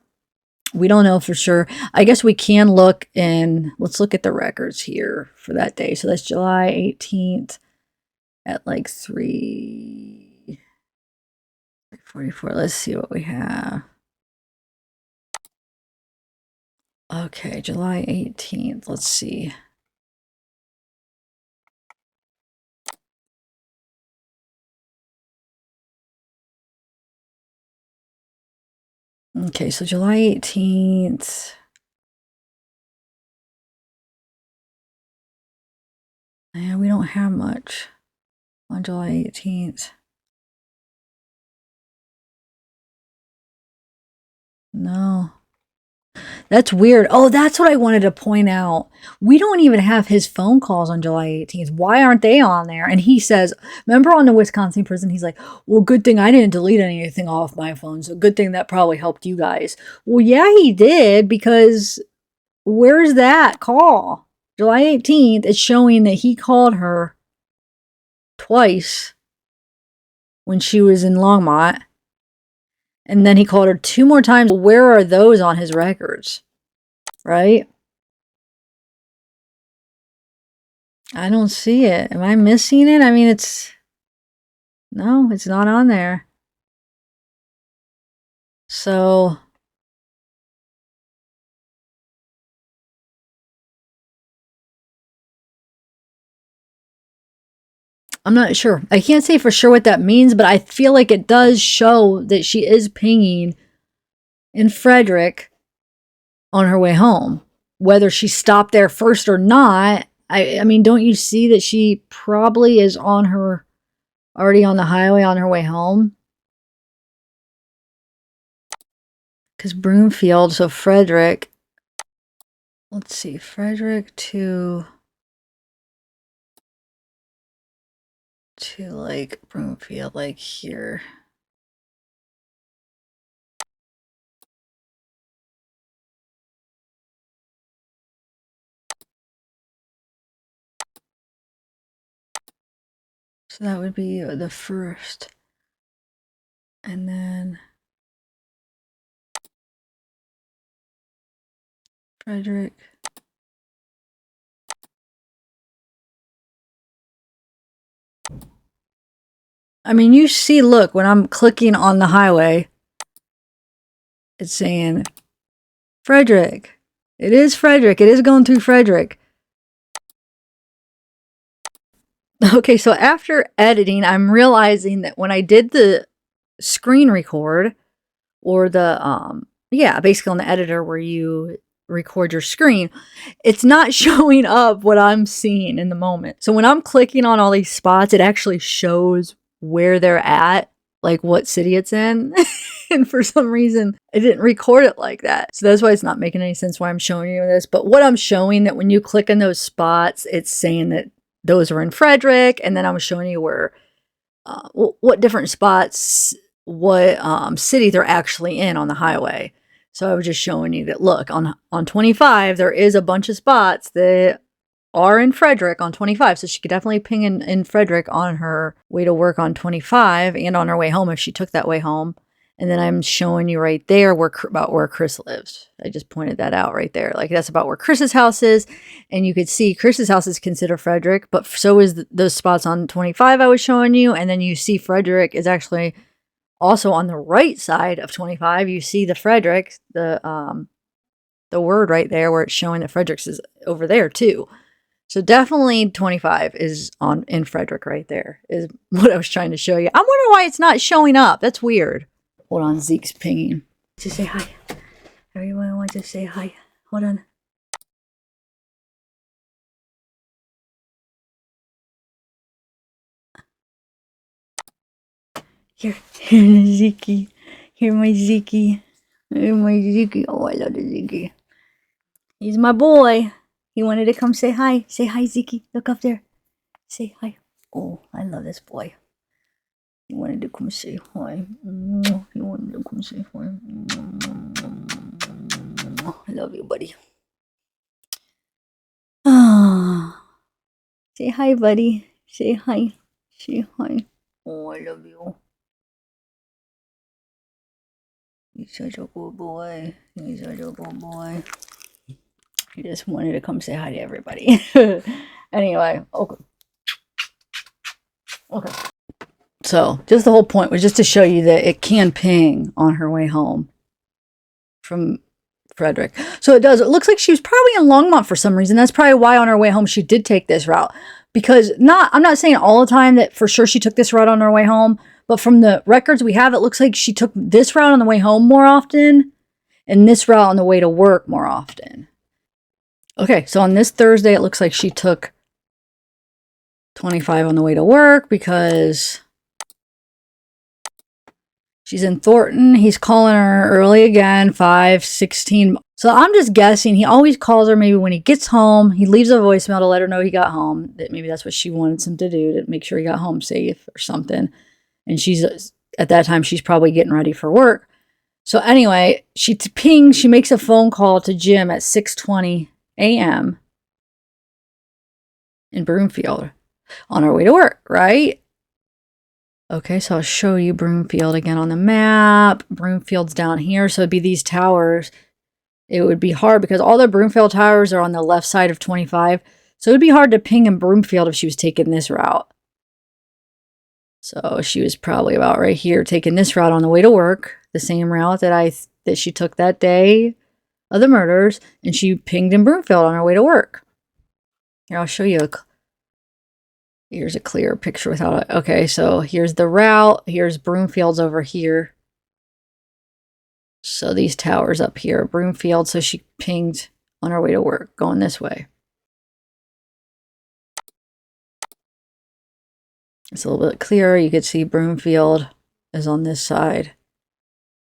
We don't know for sure. I guess we can look let's look at the records here for that day. So that's July 18th at like 3:44. Let's see what we have. Okay, July 18th. Let's see. Okay, so July 18th. Yeah, we don't have much on July 18th. No. That's weird. Oh, that's what I wanted to point out. We don't even have his phone calls on July 18th. Why aren't they on there? And he says, remember on the Wisconsin prison, he's like, well, good thing I didn't delete anything off my phone. So good thing that probably helped you guys. Well, yeah, he did, because where's that call? July 18th, it's showing that he called her twice when she was in Longmont. And then he called her 2 more times. Where are those on his records? Right? I don't see it. Am I missing it? I mean, no, it's not on there. So I'm not sure. I can't say for sure what that means, but I feel like it does show that she is pinging in Frederick on her way home. Whether she stopped there first or not, I mean, don't you see that she probably is already on the highway on her way home? Because Broomfield, so Frederick, let's see, Frederick to like Broomfield, like here. So that would be the first. And then Frederick. I mean, you see, look, when I'm clicking on the highway, it's saying Frederick. It is Frederick. It is going through Frederick. Okay, so after editing, I'm realizing that when I did the screen record, or the yeah, basically on the editor where you record your screen, it's not showing up what I'm seeing in the moment. So when I'm clicking on all these spots, it actually shows where they're at, like what city it's in. And for some reason, it didn't record it like that. So that's why it's not making any sense why I'm showing you this. But what I'm showing, that when you click in those spots, it's saying that those are in Frederick. And then I was showing you where, what different spots, what city they're actually in on the highway. So I was just showing you that, look, on 25, there is a bunch of spots that are in Frederick on 25. So she could definitely ping in Frederick on her way to work on 25 and on her way home if she took that way home. And then I'm showing you right there about where Chris lives. I just pointed that out right there. Like, that's about where Chris's house is. And you could see Chris's house is considered Frederick, but so is those spots on 25 I was showing you. And then you see Frederick is actually also on the right side of 25. You see the Frederick, the word right there where it's showing that Frederick's is over there too. So definitely 25 is in Frederick right there, is what I was trying to show you. I'm wondering why it's not showing up. That's weird. Hold on, Zeke's pinging. Just say hi. Everyone wants to say hi. Hold on. Here, Zeke. Here, my Zeke. Here, my Zeke. Oh, I love the Zeke. He's my boy. He wanted to come say hi. Say hi, Zeke. Look up there. Say hi. Oh, I love this boy. He wanted to come say hi. He wanted to come say hi. I love you, buddy. Say hi, buddy. Say hi. Say hi. Oh, I love you. He's such a good boy. He's such a good boy. He just wanted to come say hi to everybody. Anyway, okay. Okay. So, just the whole point was just to show you that it can ping on her way home from Frederick. So it does. It looks like she was probably in Longmont for some reason. That's probably why on her way home she did take this route. Because I'm not saying all the time that for sure she took this route on her way home, but from the records we have, it looks like she took this route on the way home more often and this route on the way to work more often. Okay, so on this Thursday, it looks like she took 25 on the way to work because she's in Thornton. He's calling her early again, 5:16. So I'm just guessing he always calls her maybe when he gets home. He leaves a voicemail to let her know he got home. That maybe that's what she wanted him to do, to make sure he got home safe or something. And she's, at that time, she's probably getting ready for work. So anyway, she makes a phone call to Jim at 6:20 a.m. in Broomfield on her way to work, right? Okay, so I'll show you Broomfield again on the map. Broomfield's down here, so it'd be these towers. It would be hard because all the Broomfield towers are on the left side of 25, so it'd be hard to ping in Broomfield if she was taking this route. So she was probably about right here taking this route on the way to work, the same route that she took that day of the murders, and she pinged in Broomfield on her way to work. Here, I'll show you here's a clear picture without it. Okay, so here's the route. Here's Broomfield's over here. So these towers up here, Broomfield. So she pinged on her way to work, going this way. It's a little bit clearer. You could see Broomfield is on this side.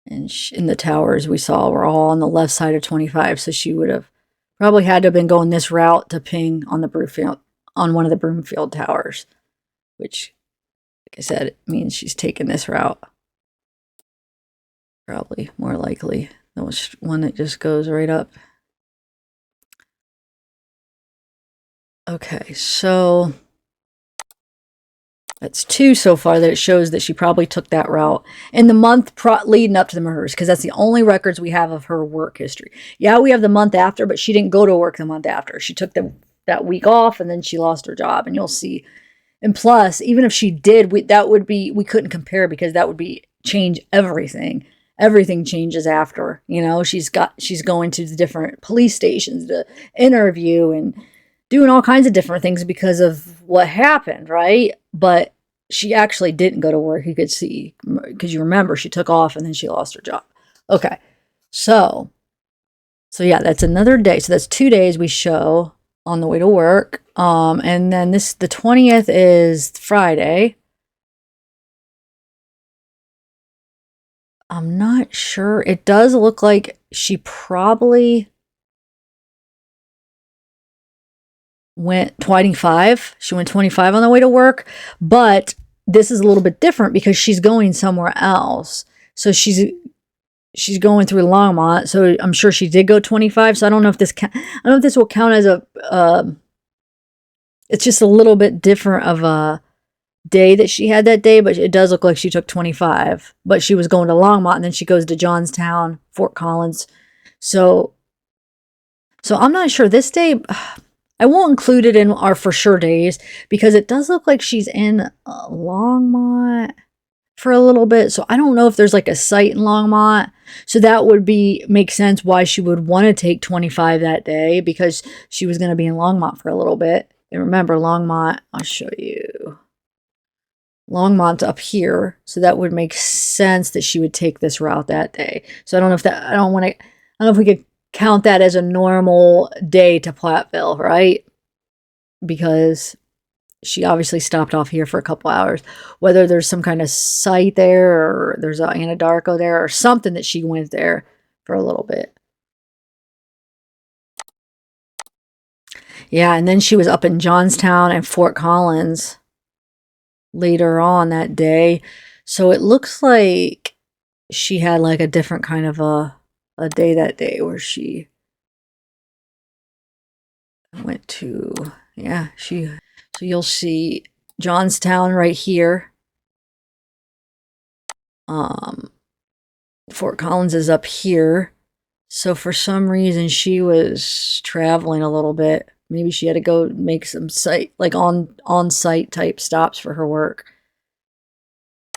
And in the towers we saw were all on the left side of 25. So she would have probably had to have been going this route to ping on the Broomfield, on one of the Broomfield towers, which, like I said, it means she's taking this route. Probably more likely the one that just goes right up. Okay, so that's 2 so far that it shows that she probably took that route in the month leading up to the murders, because that's the only records we have of her work history. Yeah, we have the month after, but she didn't go to work the month after. She took that week off, and then she lost her job, and you'll see. And plus, even if she did, we couldn't compare, because that would be change everything everything changes after. You know, she's going to the different police stations to interview and doing all kinds of different things because of what happened, right? But she actually didn't go to work. You could see, because you remember she took off and then she lost her job. Okay, so yeah, that's another day. So that's 2 days we show on the way to work. And then the 20th is Friday. I'm not sure. It does look like she probably went 25. She went 25 on the way to work, but this is a little bit different because she's going somewhere else. So she's going through Longmont, so I'm sure she did go 25. So I don't know if this will count as a it's just a little bit different of a day that she had that day, but it does look like she took 25. But she was going to Longmont, and then she goes to Johnstown, Fort Collins. So I'm not sure this day. I won't include it in our for sure days because it does look like she's in Longmont for a little bit. So I don't know if there's like a site in Longmont. So that would make sense why she would want to take 25 that day, because she was going to be in Longmont for a little bit. And remember, Longmont, I'll show you. Longmont's up here. So that would make sense that she would take this route that day. So I don't know if we could count that as a normal day to Platteville, right? Because she obviously stopped off here for a couple hours. Whether there's some kind of site there or there's an Anadarko there or something that she went there for a little bit. Yeah, and then she was up in Johnstown and Fort Collins later on that day. So it looks like she had like a different kind of a day that day where she went to, so you'll see Johnstown right here. Fort Collins is up here. So for some reason she was traveling a little bit. Maybe she had to go make some on-site type stops for her work.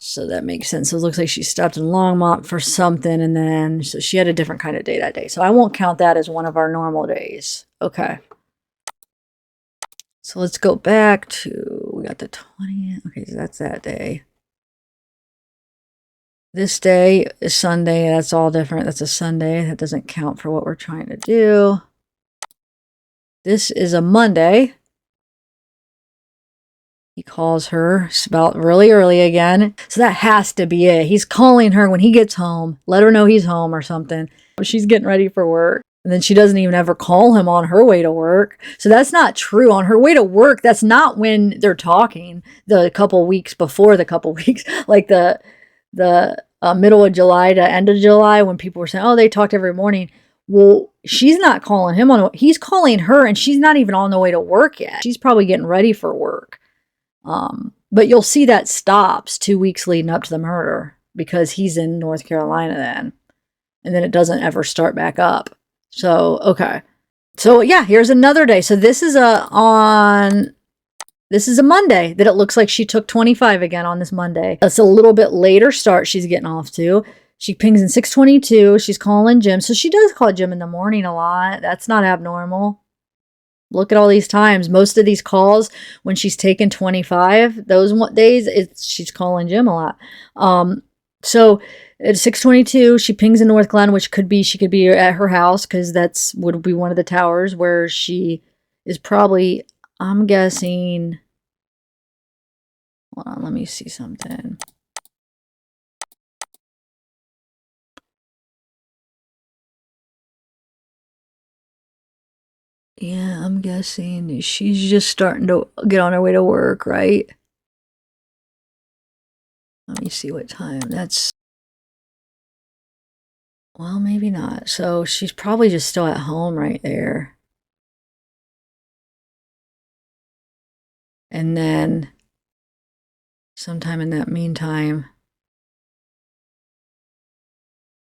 So that makes sense. So it looks like she stopped in Longmont for something, and then so she had a different kind of day that day. So I won't count that as one of our normal days. Okay. So let's go back to, we got the 20th. Okay, so that's that day. This day is Sunday. That's all different. That's a Sunday. That doesn't count for what we're trying to do. This is a Monday. He calls her about really early again. So that has to be it. He's calling her when he gets home. Let her know he's home or something. She's getting ready for work. And then she doesn't even ever call him on her way to work. So that's not true. On her way to work, that's not when they're talking. The couple weeks before the couple weeks. Like the middle of July to end of July, when people were saying, oh, they talked every morning. Well, she's not calling him he's calling her, and she's not even on the way to work yet. She's probably getting ready for work. But you'll see that stops 2 weeks leading up to the murder because he's in North Carolina then. And then it doesn't ever start back up. So, okay. So yeah, here's another day. So this is a Monday that it looks like she took 25 again on this Monday. That's a little bit later start she's getting off to. She pings in 6:22. She's calling Jim. So she does call Jim in the morning a lot. That's not abnormal. Look at all these times. Most of these calls, when she's taken 25, those days, she's calling Jim a lot. So at 6:22, she pings in North Glen, which she could be at her house, because would be one of the towers where she is probably, I'm guessing. Hold on, let me see something. Yeah, I'm guessing she's just starting to get on her way to work, right? Let me see what time. Well, maybe not. So she's probably just still at home right there. And then sometime in that meantime,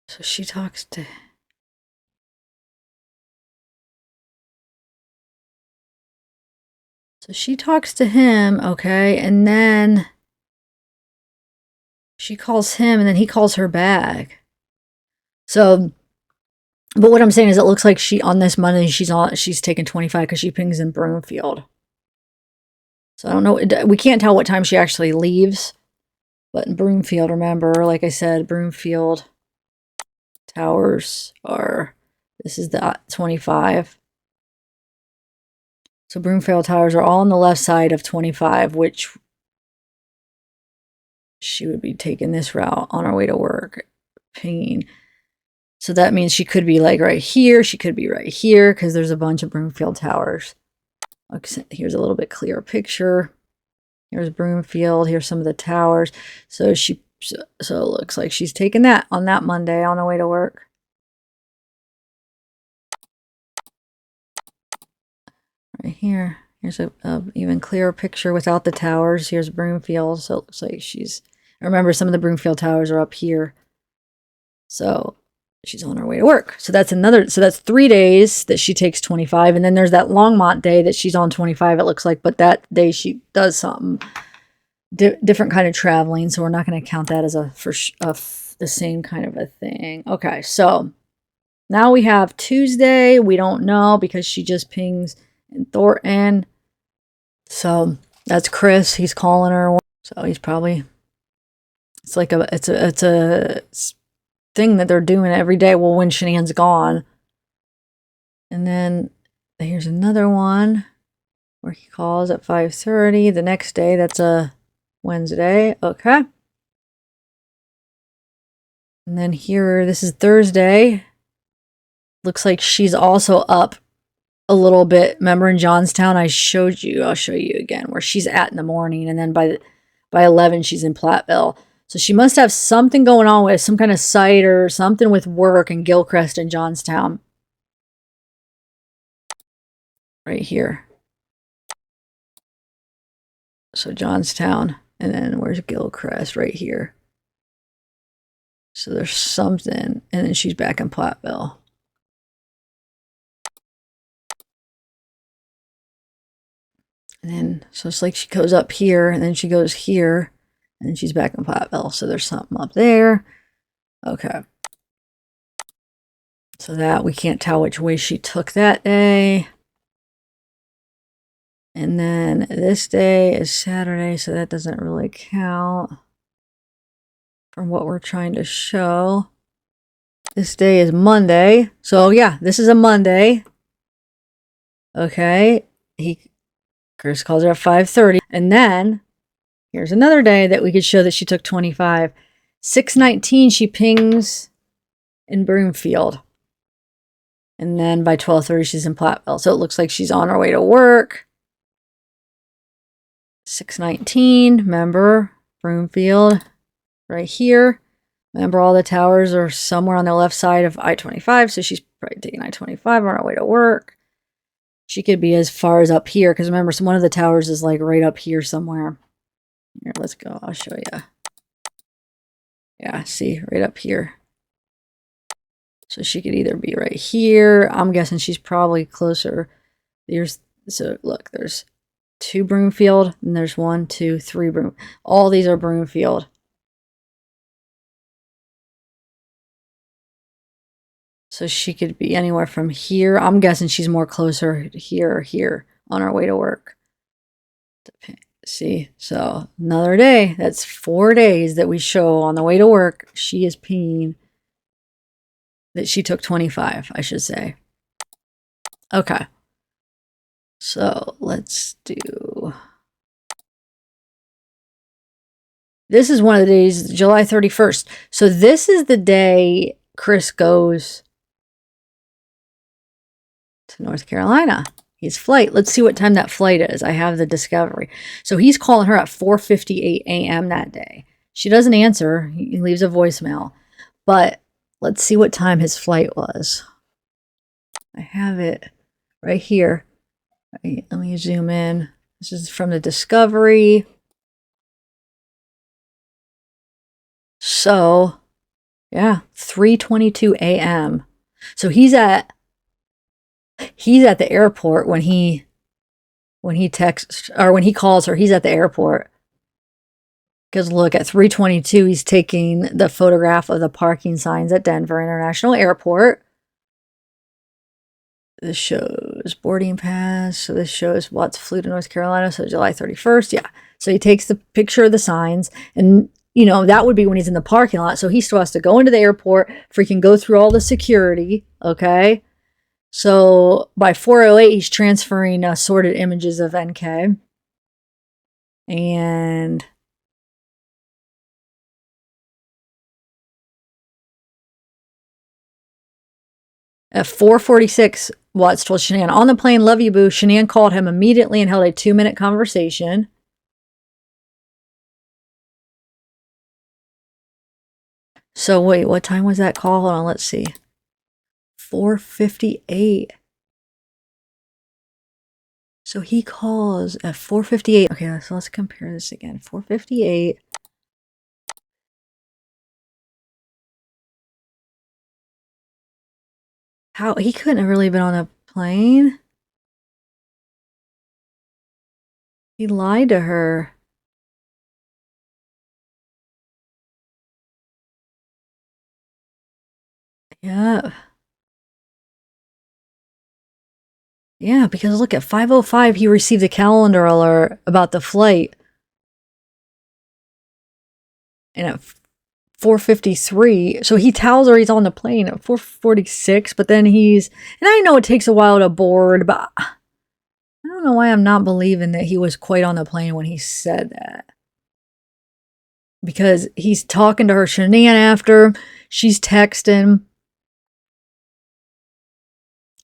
so she talks to him, okay, and then she calls him, and then he calls her back. So, but what I'm saying is it looks like she, on this Monday, she's taking 25 because she pings in Broomfield. So I don't know. We can't tell what time she actually leaves. But in Broomfield, remember, like I said, Broomfield towers are, this is the 25. So Broomfield towers are all on the left side of 25, which she would be taking this route on her way to work, pinging. So that means she could be like right here. She could be right here because there's a bunch of Broomfield towers. Okay, here's a little bit clearer picture. Here's Broomfield. Here's some of the towers. So so it looks like she's taking that on that Monday on her way to work. Right here. Here's a even clearer picture without the towers. Here's Broomfield. So it looks like she's, remember, some of the Broomfield towers are up here. So she's on her way to work. So that's so that's 3 days that she takes 25. And then there's that Longmont day that she's on 25, it looks like. But that day she does something different kind of traveling. So we're not going to count that as the same kind of a thing. Okay, so now we have Tuesday. We don't know because she just pings in Thornton. So that's Chris. He's calling her. So he's probably, it's like it's a thing that they're doing every day. Well, when Shanann's gone. And then here's another one where he calls at 5:30 the next day. That's a Wednesday. Okay. And then here, this is Thursday. Looks like she's also up a little bit. Remember in Johnstown, I showed you, I'll show you again, where she's at in the morning. And then by 11, she's in Platteville. So she must have something going on with some kind of site or something with work in Gilchrist and Johnstown. Right here. So Johnstown. And then where's Gilchrist? Right here. So there's something. And then she's back in Platteville. And then, so it's like she goes up here, and then she goes here, and then she's back in Platteville. So there's something up there. Okay. So that, we can't tell which way she took that day. And then this day is Saturday, so that doesn't really count from what we're trying to show. This day is Monday. So yeah, this is a Monday. Okay. Chris calls her at 5:30. And then here's another day that we could show that she took 25. 6:19, she pings in Broomfield. And then by 12:30, she's in Platteville. So it looks like she's on her way to work. 6:19, remember, Broomfield, right here. Remember, all the towers are somewhere on the left side of I-25. So she's probably taking I-25 on her way to work. She could be as far as up here, because remember, one of the towers is like right up here somewhere. Here, let's go. I'll show you. Yeah, see, right up here. So she could either be right here. I'm guessing she's probably closer. So look, there's 2 Broomfield, and there's 1, 2, 3 Broom. All these are Broomfield. So she could be anywhere from here. I'm guessing she's more closer here or here on her way to work. See, so another day. That's 4 days that we show on the way to work. She is pinging that she took 25, I should say. Okay. So let's do. This is one of the days, July 31st. So this is the day Chris goes to North Carolina. His flight. Let's see what time that flight is. I have the Discovery. So he's calling her at 4:58 a.m. that day. She doesn't answer. He leaves a voicemail. But let's see what time his flight was. I have it right here. Right, let me zoom in. This is from the Discovery. So, yeah, 3:22 a.m. So he's at the airport when he texts, or when he calls her. He's at the airport. Because look, at 3:22, he's taking the photograph of the parking signs at Denver International Airport. This shows boarding pass. So this shows Watts flew to North Carolina. So July 31st. Yeah. So he takes the picture of the signs, and you know, that would be when he's in the parking lot. So he still has to go into the airport, freaking go through all the security. Okay. So by 4:08, he's transferring assorted images of NK. And at 4:46, Watts told Shanann, on the plane, love you, boo. Shanann called him immediately and held a 2-minute conversation. So wait, what time was that call? Hold on, let's see. 4:58. So he calls at 4:58. Okay, so let's compare this again. 4:58. How he couldn't have really been on a plane. He lied to her. Yeah. Yeah, because look, at 5:05, he received a calendar alert about the flight. And at 4:53, so he tells her he's on the plane at 4:46, but then and I know it takes a while to board, but I don't know why I'm not believing that he was quite on the plane when he said that. Because he's talking to her Shanann after, she's texting.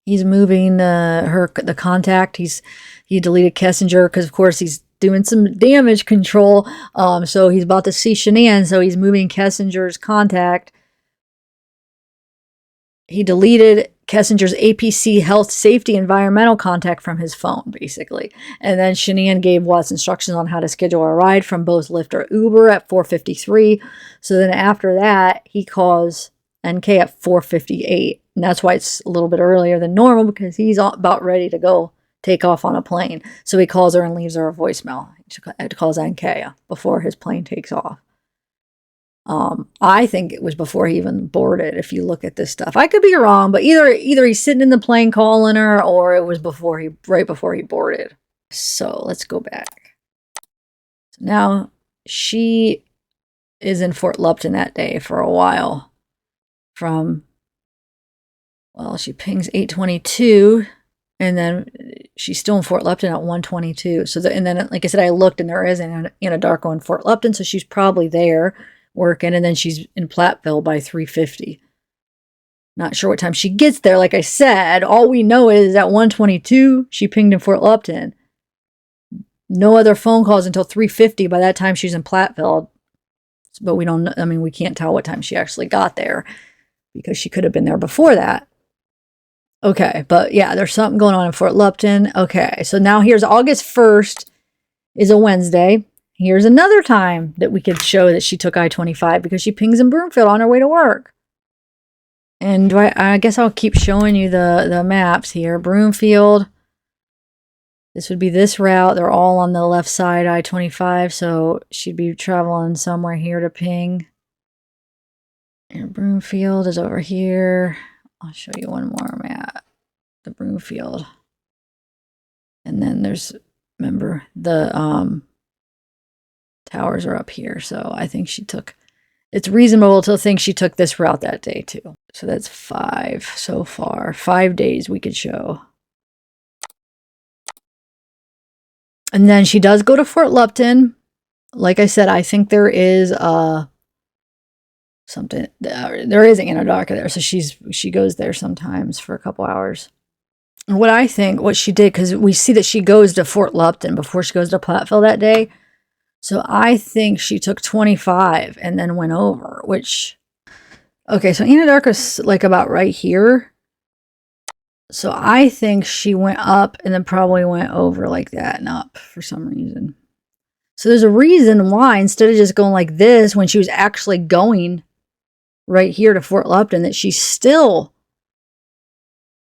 He's moving the contact. He deleted Kessinger because, of course, he's doing some damage control. So he's about to see Shanann, so he's moving Kessinger's contact. He deleted Kessinger's APC health, safety, environmental contact from his phone, basically. And then Shanann gave Watts instructions on how to schedule a ride from both Lyft or Uber at 4:53. So then after that, he calls NK at 4:58. And that's why it's a little bit earlier than normal, because he's about ready to go take off on a plane. So he calls her and leaves her a voicemail. He calls NK before his plane takes off. I think it was before he even boarded, if you look at this stuff. I could be wrong, but either he's sitting in the plane calling her, or it was right before he boarded. So let's go back. So now she is in Fort Lupton that day for a while. She pings 8:22, and then she's still in Fort Lupton at 1:22. So and then, like I said, I looked, and there is an Anadarko in Fort Lupton, so she's probably there working, and then she's in Platteville by 3:50. Not sure what time she gets there. Like I said, all we know is at 1:22 she pinged in Fort Lupton. No other phone calls until 3:50. By that time she's in Platteville, but we don't know. I mean, we can't tell what time she actually got there, because she could have been there before that. Okay, but yeah, there's something going on in Fort Lupton. Okay, so now here's August 1st is a Wednesday. Here's another time that we could show that she took I-25, because she pings in Broomfield on her way to work. And I guess I'll keep showing you the maps here. Broomfield. This would be this route. They're all on the left side, I-25, so she'd be traveling somewhere here to ping. And Broomfield is over here. I'll show you one more map. The Broomfield. And then remember, the towers are up here. So I think it's reasonable to think she took this route that day too. So that's 5 so far. 5 days we could show. And then she does go to Fort Lupton. Like I said, I think there is something. There is an Anadarko there, so she goes there sometimes for a couple hours. And what she did, because we see that she goes to Fort Lupton before she goes to Platteville that day. So I think she took 25 and then went over, okay, so Anadarko's like about right here. So I think she went up and then probably went over like that and up for some reason. So there's a reason why, instead of just going like this when she was actually going right here to Fort Lupton, that she still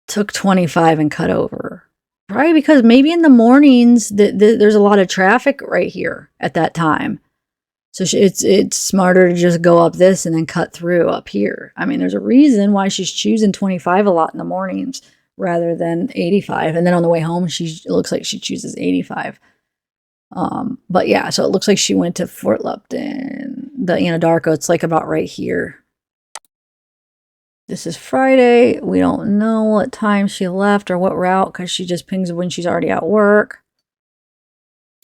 took 25 and cut over. Probably because maybe in the mornings there's a lot of traffic right here at that time. So it's smarter to just go up this and then cut through up here. I mean, there's a reason why she's choosing 25 a lot in the mornings rather than 85. And then on the way home, it looks like she chooses 85. But yeah, so it looks like she went to Fort Lupton, the Anadarko. It's like about right here. This is Friday. We don't know what time she left or what route because she just pings when she's already at work.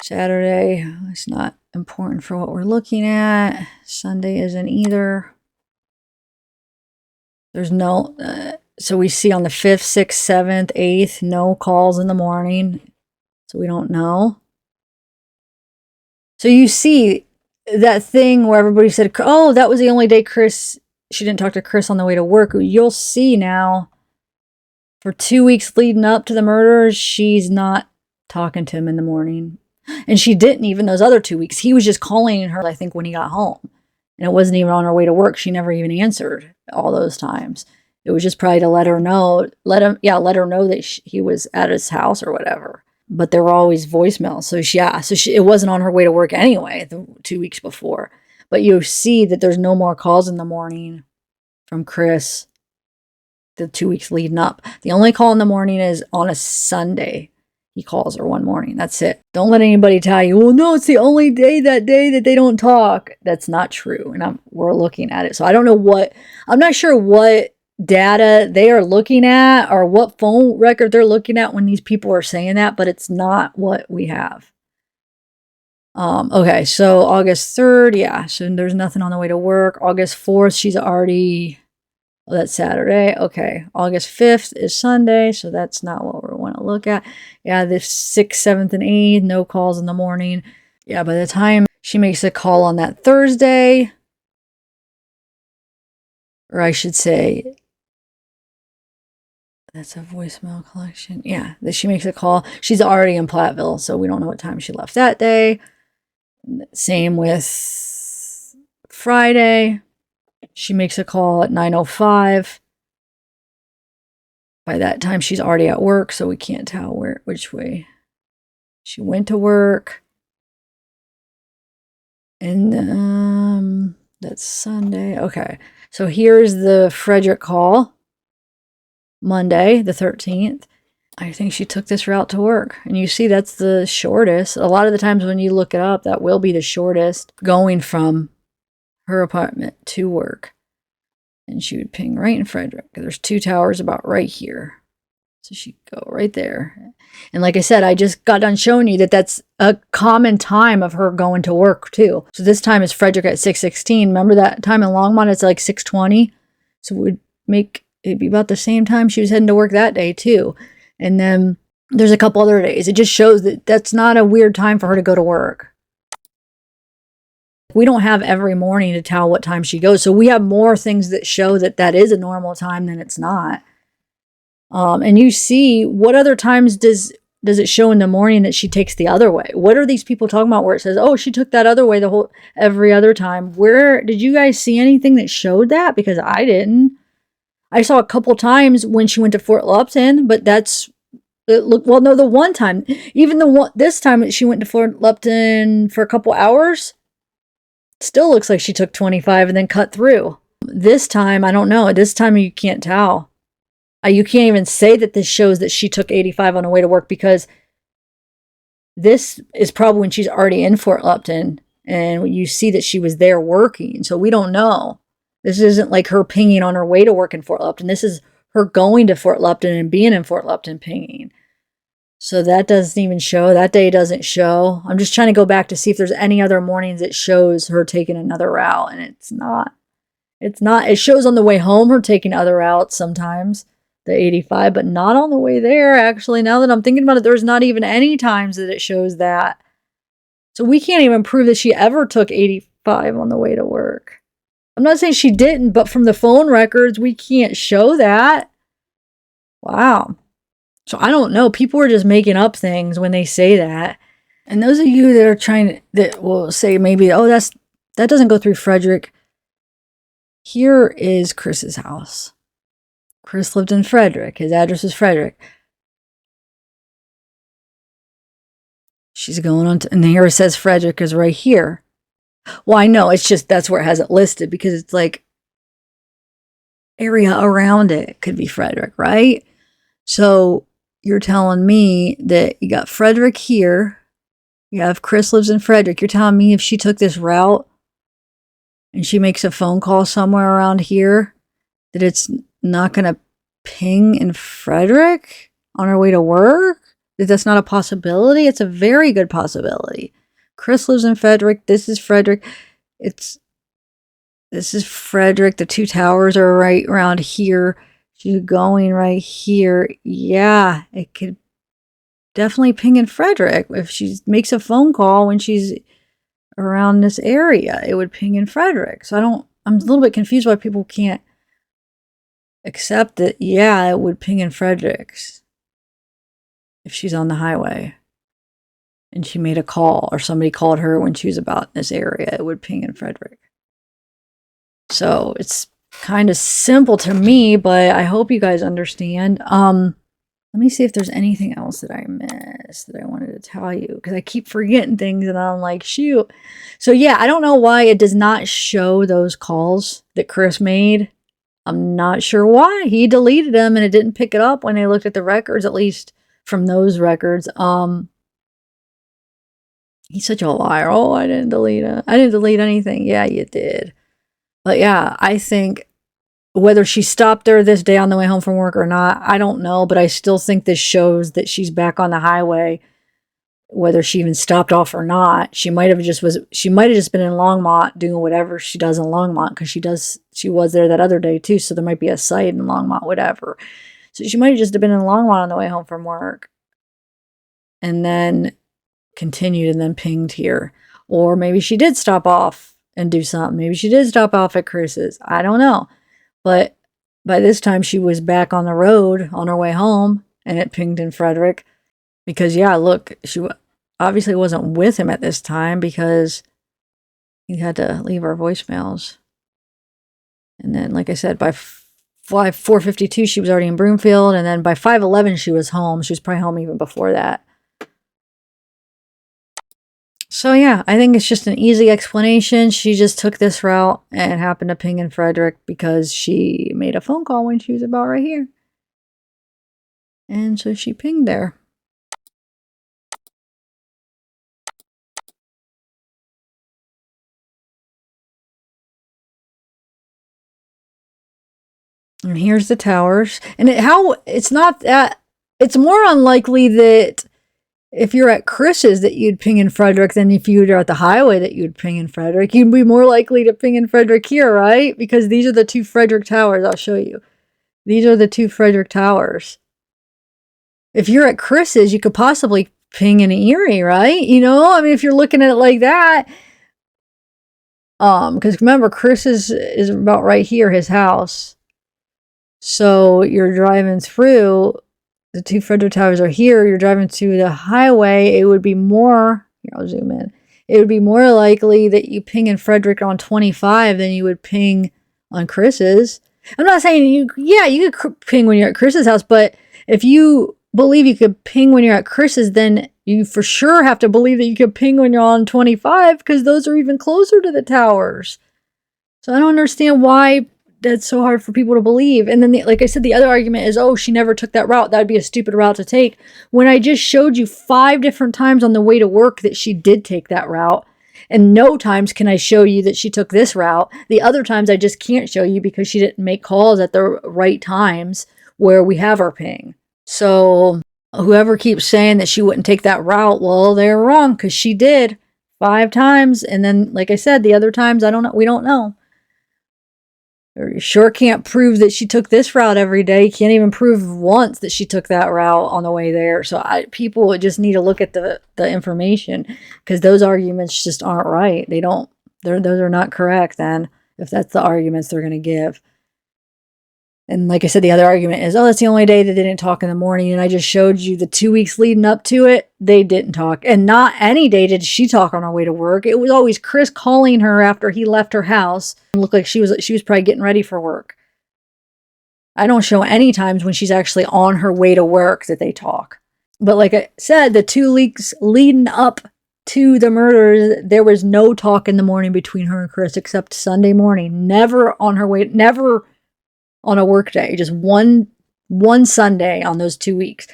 Saturday, it's not important for what we're looking at. Sunday isn't either. There's no, so we see on the 5th, 6th, 7th, 8th, no calls in the morning. So we don't know. So you see that thing where everybody said, oh, that was the only day she didn't talk to Chris on the way to work. You'll see now for 2 weeks leading up to the murder, she's not talking to him in the morning. And she didn't even those other 2 weeks. He was just calling her, I think, when he got home. And it wasn't even on her way to work. She never even answered all those times. It was just probably to let her know, let her know that he was at his house or whatever. But there were always voicemails. So it wasn't on her way to work anyway, the 2 weeks before. But you see that there's no more calls in the morning from Chris the 2 weeks leading up. The only call in the morning is on a Sunday. He calls her one morning. That's it. Don't let anybody tell you, well, no, it's the only day that they don't talk. That's not true. And we're looking at it. So I don't know I'm not sure what data they are looking at or what phone record they're looking at when these people are saying that, but it's not what we have. Okay, so August 3rd, yeah, so there's nothing on the way to work. August 4th, she's already, that's Saturday. Okay, August 5th is Sunday, so that's not what we want to look at. Yeah, the 6th, 7th, and 8th, no calls in the morning. Yeah, by the time she makes a call on that Thursday, or I should say, that's a voicemail collection. Yeah, that she makes a call. She's already in Platteville, so we don't know what time she left that day. Same with Friday. She makes a call at 9:05. By that time, she's already at work, so we can't tell which way she went to work. And that's Sunday. Okay, so here's the Frederick call. Monday, the 13th. I think she took this route to work. And you see that's the shortest. A lot of the times when you look it up, that will be the shortest going from her apartment to work. And she would ping right in Frederick. There's 2 towers about right here. So she'd go right there. And like I said, I just got done showing you that that's a common time of her going to work too. So this time is Frederick at 6:16. Remember that time in Longmont, it's like 6:20. So it'd be about the same time she was heading to work that day too. And then there's a couple other days. It just shows that that's not a weird time for her to go to work. We don't have every morning to tell what time she goes. So we have more things that show that that is a normal time than it's not. And you see, what other times does it show in the morning that she takes the other way? What are these people talking about where it says, oh, she took that other way every other time? Where did you guys see anything that showed that? Because I didn't. I saw a couple times when she went to Fort Lupton, but the one time, this time that she went to Fort Lupton for a couple hours, still looks like she took 25 and then cut through. This time, I don't know. This time you can't tell. You can't even say that this shows that she took 85 on her way to work because this is probably when she's already in Fort Lupton and you see that she was there working. So we don't know. This isn't like her pinging on her way to work in Fort Lupton. This is her going to Fort Lupton and being in Fort Lupton pinging. So that doesn't even show. That day doesn't show. I'm just trying to go back to see if there's any other mornings that shows her taking another route. And it's not. It's not. It shows on the way home her taking other routes sometimes, the 85, but not on the way there. Actually, now that I'm thinking about it, there's not even any times that it shows that. So we can't even prove that she ever took 85 on the way to work. I'm not saying she didn't, but from the phone records, we can't show that. Wow. So I don't know. People are just making up things when they say that. And those of you that are that will say maybe, oh, that doesn't go through Frederick. Here is Chris's house. Chris lived in Frederick. His address is Frederick. She's going on and here it says Frederick is right here. Well, I know, it's just that's where it has it listed because it's like area around it could be Frederick, right? So you're telling me that you got Frederick here, you have Chris lives in Frederick. You're telling me if she took this route and she makes a phone call somewhere around here, that it's not going to ping in Frederick on her way to work? That that's not a possibility? It's a very good possibility. Chris lives in Frederick. This is Frederick. This is Frederick. The two towers are right around here. She's going right here. Yeah, it could definitely ping in Frederick. If she makes a phone call when she's around this area, it would ping in Frederick. So I'm a little bit confused why people can't accept that, yeah, it would ping in Frederick's if she's on the highway and she made a call or somebody called her when she was about this area, it would ping in Frederick. So it's kind of simple to me, but I hope you guys understand. Let me see if there's anything else that I missed that I wanted to tell you, because I keep forgetting things and I'm like, shoot. So yeah, I don't know why it does not show those calls that Chris made. I'm not sure why. He deleted them and it didn't pick it up when they looked at the records, at least from those records. He's such a liar. Oh, I didn't delete it. I didn't delete anything. Yeah, you did. But yeah, I think whether she stopped there this day on the way home from work or not, I don't know. But I still think this shows that she's back on the highway, whether she even stopped off or not. She might have just been in Longmont doing whatever she does in Longmont, because she was there that other day too. So there might be a site in Longmont, whatever. So she might have just been in Longmont on the way home from work and then continued and then pinged here. Or maybe she did stop off and do something. Maybe she did stop off at Chris's. I don't know. But by this time she was back on the road on her way home and it pinged in Frederick. Because yeah, look, she obviously wasn't with him at this time because he had to leave her voicemails. And then, like I said, by 4:52 she was already in Broomfield, and then by 5:11 she was home. She was probably home even before that. So yeah, I think it's just an easy explanation. She just took this route and happened to ping in Frederick because she made a phone call when she was about right here. And so she pinged there. And here's the towers. And it's not that, it's more unlikely that if you're at Chris's that you'd ping in Frederick than if you were at the highway that you'd ping in Frederick. You'd be more likely to ping in Frederick here, right? Because these are the two Frederick towers. I'll show you. These are the two Frederick towers. If you're at Chris's, you could possibly ping in Erie, right? You know, I mean, if you're looking at it like that. Because remember, Chris's is about right here, his house. So you're driving through, the two Frederick towers are here, you're driving to the highway, it would be more, here I'll zoom in, it would be more likely that you ping in Frederick on 25 than you would ping on Chris's. I'm not saying you could ping when you're at Chris's house, but if you believe you could ping when you're at Chris's, then you for sure have to believe that you could ping when you're on 25, because those are even closer to the towers. So I don't understand why that's so hard for people to believe. And then, like I said, the other argument is, oh, she never took that route. That would be a stupid route to take. When I just showed you 5 different times on the way to work that she did take that route. And no times can I show you that she took this route. The other times I just can't show you because she didn't make calls at the right times where we have her ping. So whoever keeps saying that she wouldn't take that route, well, they're wrong, because she did 5 times. And then, like I said, the other times, I don't know. We don't know. You sure can't prove that she took this route every day. You can't even prove once that she took that route on the way there. So people just need to look at the information, because those arguments just aren't right. Those are not correct then, if that's the arguments they're going to give. And like I said, the other argument is, oh, that's the only day they didn't talk in the morning. And I just showed you the 2 weeks leading up to it, they didn't talk. And not any day did she talk on her way to work. It was always Chris calling her after he left her house. It looked like she was probably getting ready for work. I don't show any times when she's actually on her way to work that they talk. But like I said, the 2 weeks leading up to the murders, there was no talk in the morning between her and Chris except Sunday morning. Never on her way, never on a work day, just one Sunday on those 2 weeks.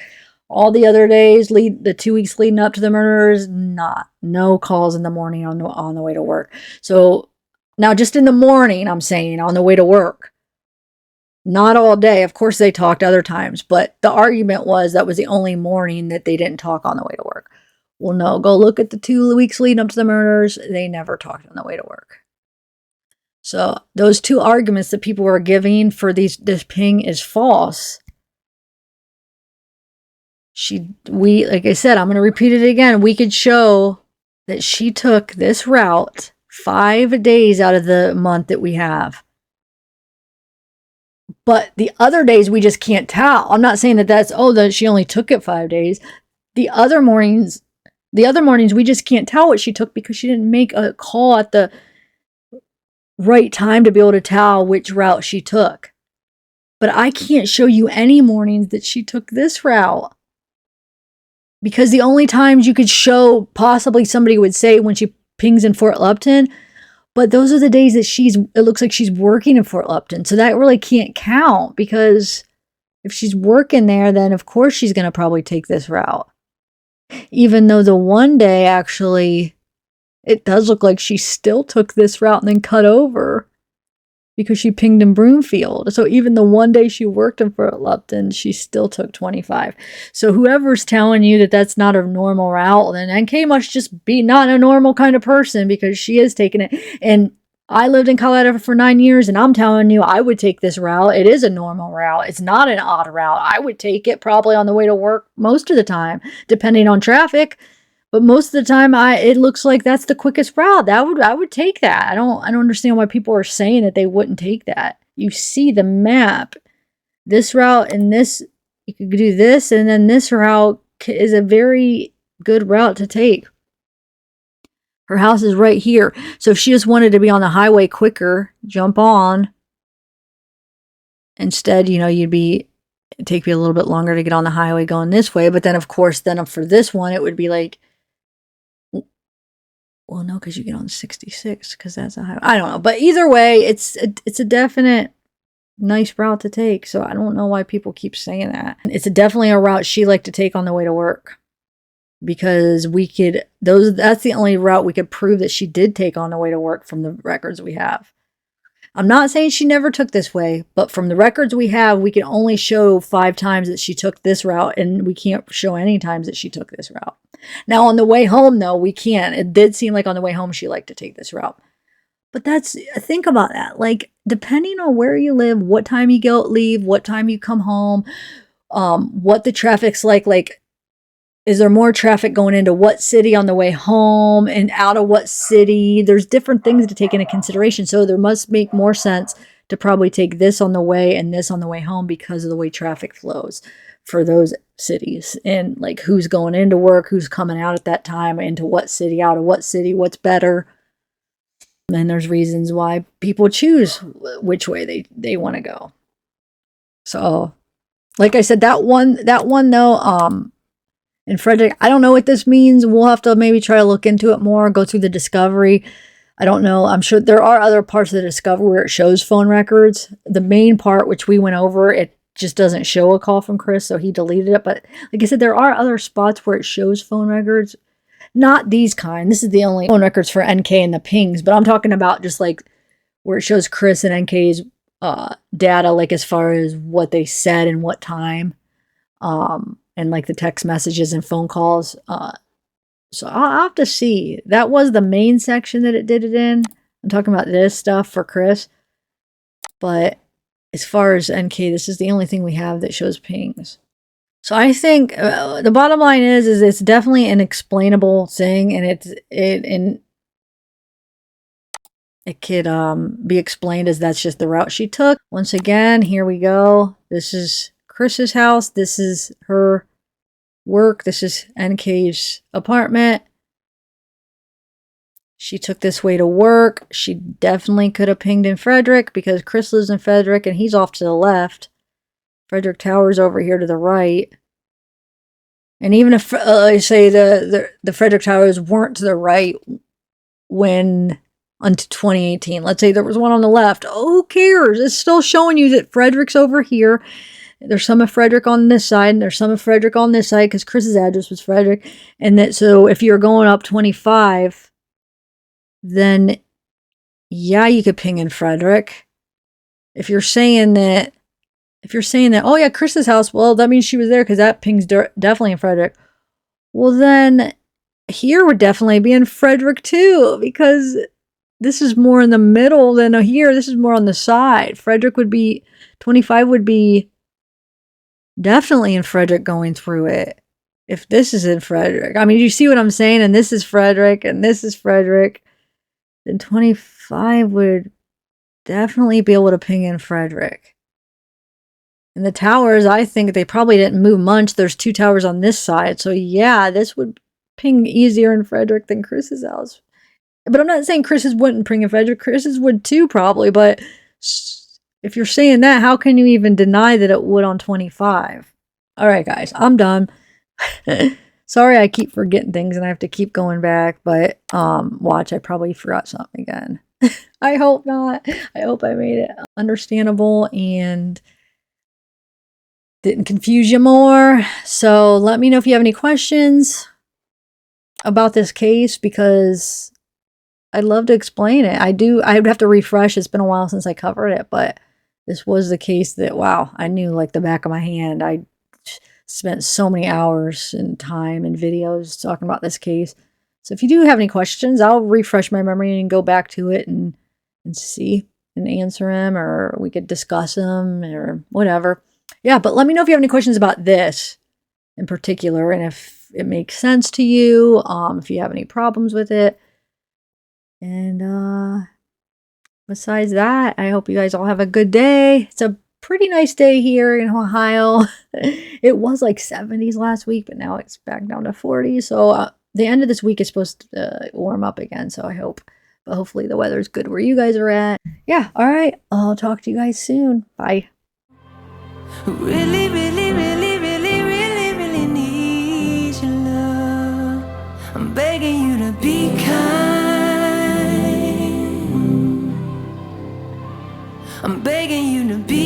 All the other days, the 2 weeks leading up to the murders, no calls in the morning on the way to work. So now just in the morning, I'm saying on the way to work, not all day. Of course they talked other times, but the argument was that was the only morning that they didn't talk on the way to work. Well, no, go look at the 2 weeks leading up to the murders. They never talked on the way to work. So those two arguments that people were giving for this ping is false. Like I said, I'm going to repeat it again. We could show that she took this route 5 days out of the month that we have. But the other days we just can't tell. I'm not saying that she only took it 5 days. The other mornings we just can't tell what she took because she didn't make a call at the right time to be able to tell which route she took. But I can't show you any mornings that she took this route. Because the only times you could show, possibly somebody would say when she pings in Fort Lupton, but those are the days that it looks like she's working in Fort Lupton. So that really can't count, because if she's working there, then of course she's going to probably take this route. Even though the one day, actually, it does look like she still took this route and then cut over because she pinged in Broomfield. So even the one day she worked in Fort Lupton, she still took 25. So whoever's telling you that that's not a normal route, then NK must just be not a normal kind of person, because she is taking it. And I lived in Colorado for 9 years, and I'm telling you, I would take this route. It is a normal route. It's not an odd route. I would take it probably on the way to work most of the time, depending on traffic. But most of the time, it looks like that's the quickest route. I would take that. I don't understand why people are saying that they wouldn't take that. You see the map. This route and this, you could do this, and then this route is a very good route to take. Her house is right here. So if she just wanted to be on the highway quicker, jump on. Instead, it'd take you a little bit longer to get on the highway going this way. But then, of course, for this one, it would be like, well, no, because you get on 66, because that's a highway. I don't know. But either way, it's a definite nice route to take. So I don't know why people keep saying that. It's definitely a route she liked to take on the way to work, because that's the only route we could prove that she did take on the way to work from the records we have. I'm not saying she never took this way, but from the records we have, we can only show 5 times that she took this route, and we can't show any times that she took this route. Now, on the way home, though, we can. It did seem like on the way home she liked to take this route. But think about that. Like, depending on where you live, what time you leave, what time you come home, what the traffic's like, is there more traffic going into what city on the way home and out of what city? There's different things to take into consideration. So there must make more sense to probably take this on the way and this on the way home, because of the way traffic flows for those cities, and like who's going into work, who's coming out at that time, into what city, out of what city, what's better. And there's reasons why people choose which way they want to go. So, like I said, that one though, and Frederick, I don't know what this means. We'll have to maybe try to look into it more, go through the discovery. I don't know. I'm sure there are other parts of the discovery where it shows phone records. The main part, which we went over, it just doesn't show a call from Chris, so he deleted it. But like I said, there are other spots where it shows phone records. Not these kind. This is the only phone records for NK and the pings. But I'm talking about just like where it shows Chris and NK's data, like as far as what they said and what time. And like the text messages and phone calls. So I'll have to see. That was the main section that it did it in. I'm talking about this stuff for Chris. But as far as NK, this is the only thing we have that shows pings. So I think the bottom line is it's definitely an explainable thing, and it could be explained as that's just the route she took. Once again, here we go. This is Chris's house. This is her work. This is NK's apartment. She took this way to work. She definitely could have pinged in Frederick, because Chris lives in Frederick and he's off to the left. Frederick Tower's over here to the right. And even if, say, the Frederick Towers weren't to the right when until 2018, let's say there was one on the left, who cares? It's still showing you that Frederick's over here. There's some of Frederick on this side, and there's some of Frederick on this side because Chris's address was Frederick. And that, so if you're going up 25, then yeah, you could ping in Frederick. If you're saying that, oh yeah, Chris's house, well, that means she was there because that ping's definitely in Frederick. Well, then here would definitely be in Frederick too, because this is more in the middle than here. This is more on the side. Frederick would be, 25 would be definitely in Frederick going through it. If this is in Frederick, I mean, you see what I'm saying? And this is Frederick, and this is Frederick. Then 25 would definitely be able to ping in Frederick. And the towers, I think they probably didn't move much. There's 2 towers on this side. So yeah, this would ping easier in Frederick than Chris's house. But I'm not saying Chris's wouldn't ping in Frederick. Chris's would too, probably. But if you're saying that, how can you even deny that it would on 25? All right, guys, I'm done. Sorry I keep forgetting things and I have to keep going back. But watch, I probably forgot something again. I hope not. I hope I made it understandable and didn't confuse you more. So let me know if you have any questions about this case, because I'd love to explain it. I would have to refresh. It's been a while since I covered it, but this was the case that, wow, I knew like the back of my hand. I spent so many hours and time and videos talking about this case. So if you do have any questions, I'll refresh my memory and go back to it and see and answer them, or we could discuss them or whatever. Yeah, but let me know if you have any questions about this in particular, and if it makes sense to you, if you have any problems with it. And besides that, I hope you guys all have a good day. It's a pretty nice day here in Ohio. It was like 70s last week, but now it's back down to 40s. So the end of this week is supposed to warm up again, so I hope. But hopefully the weather's good where you guys are at. Yeah, all right. I'll talk to you guys soon. Bye.
Really, really, really, really, really, really need your love. I'm begging you to be kind. I'm begging you to be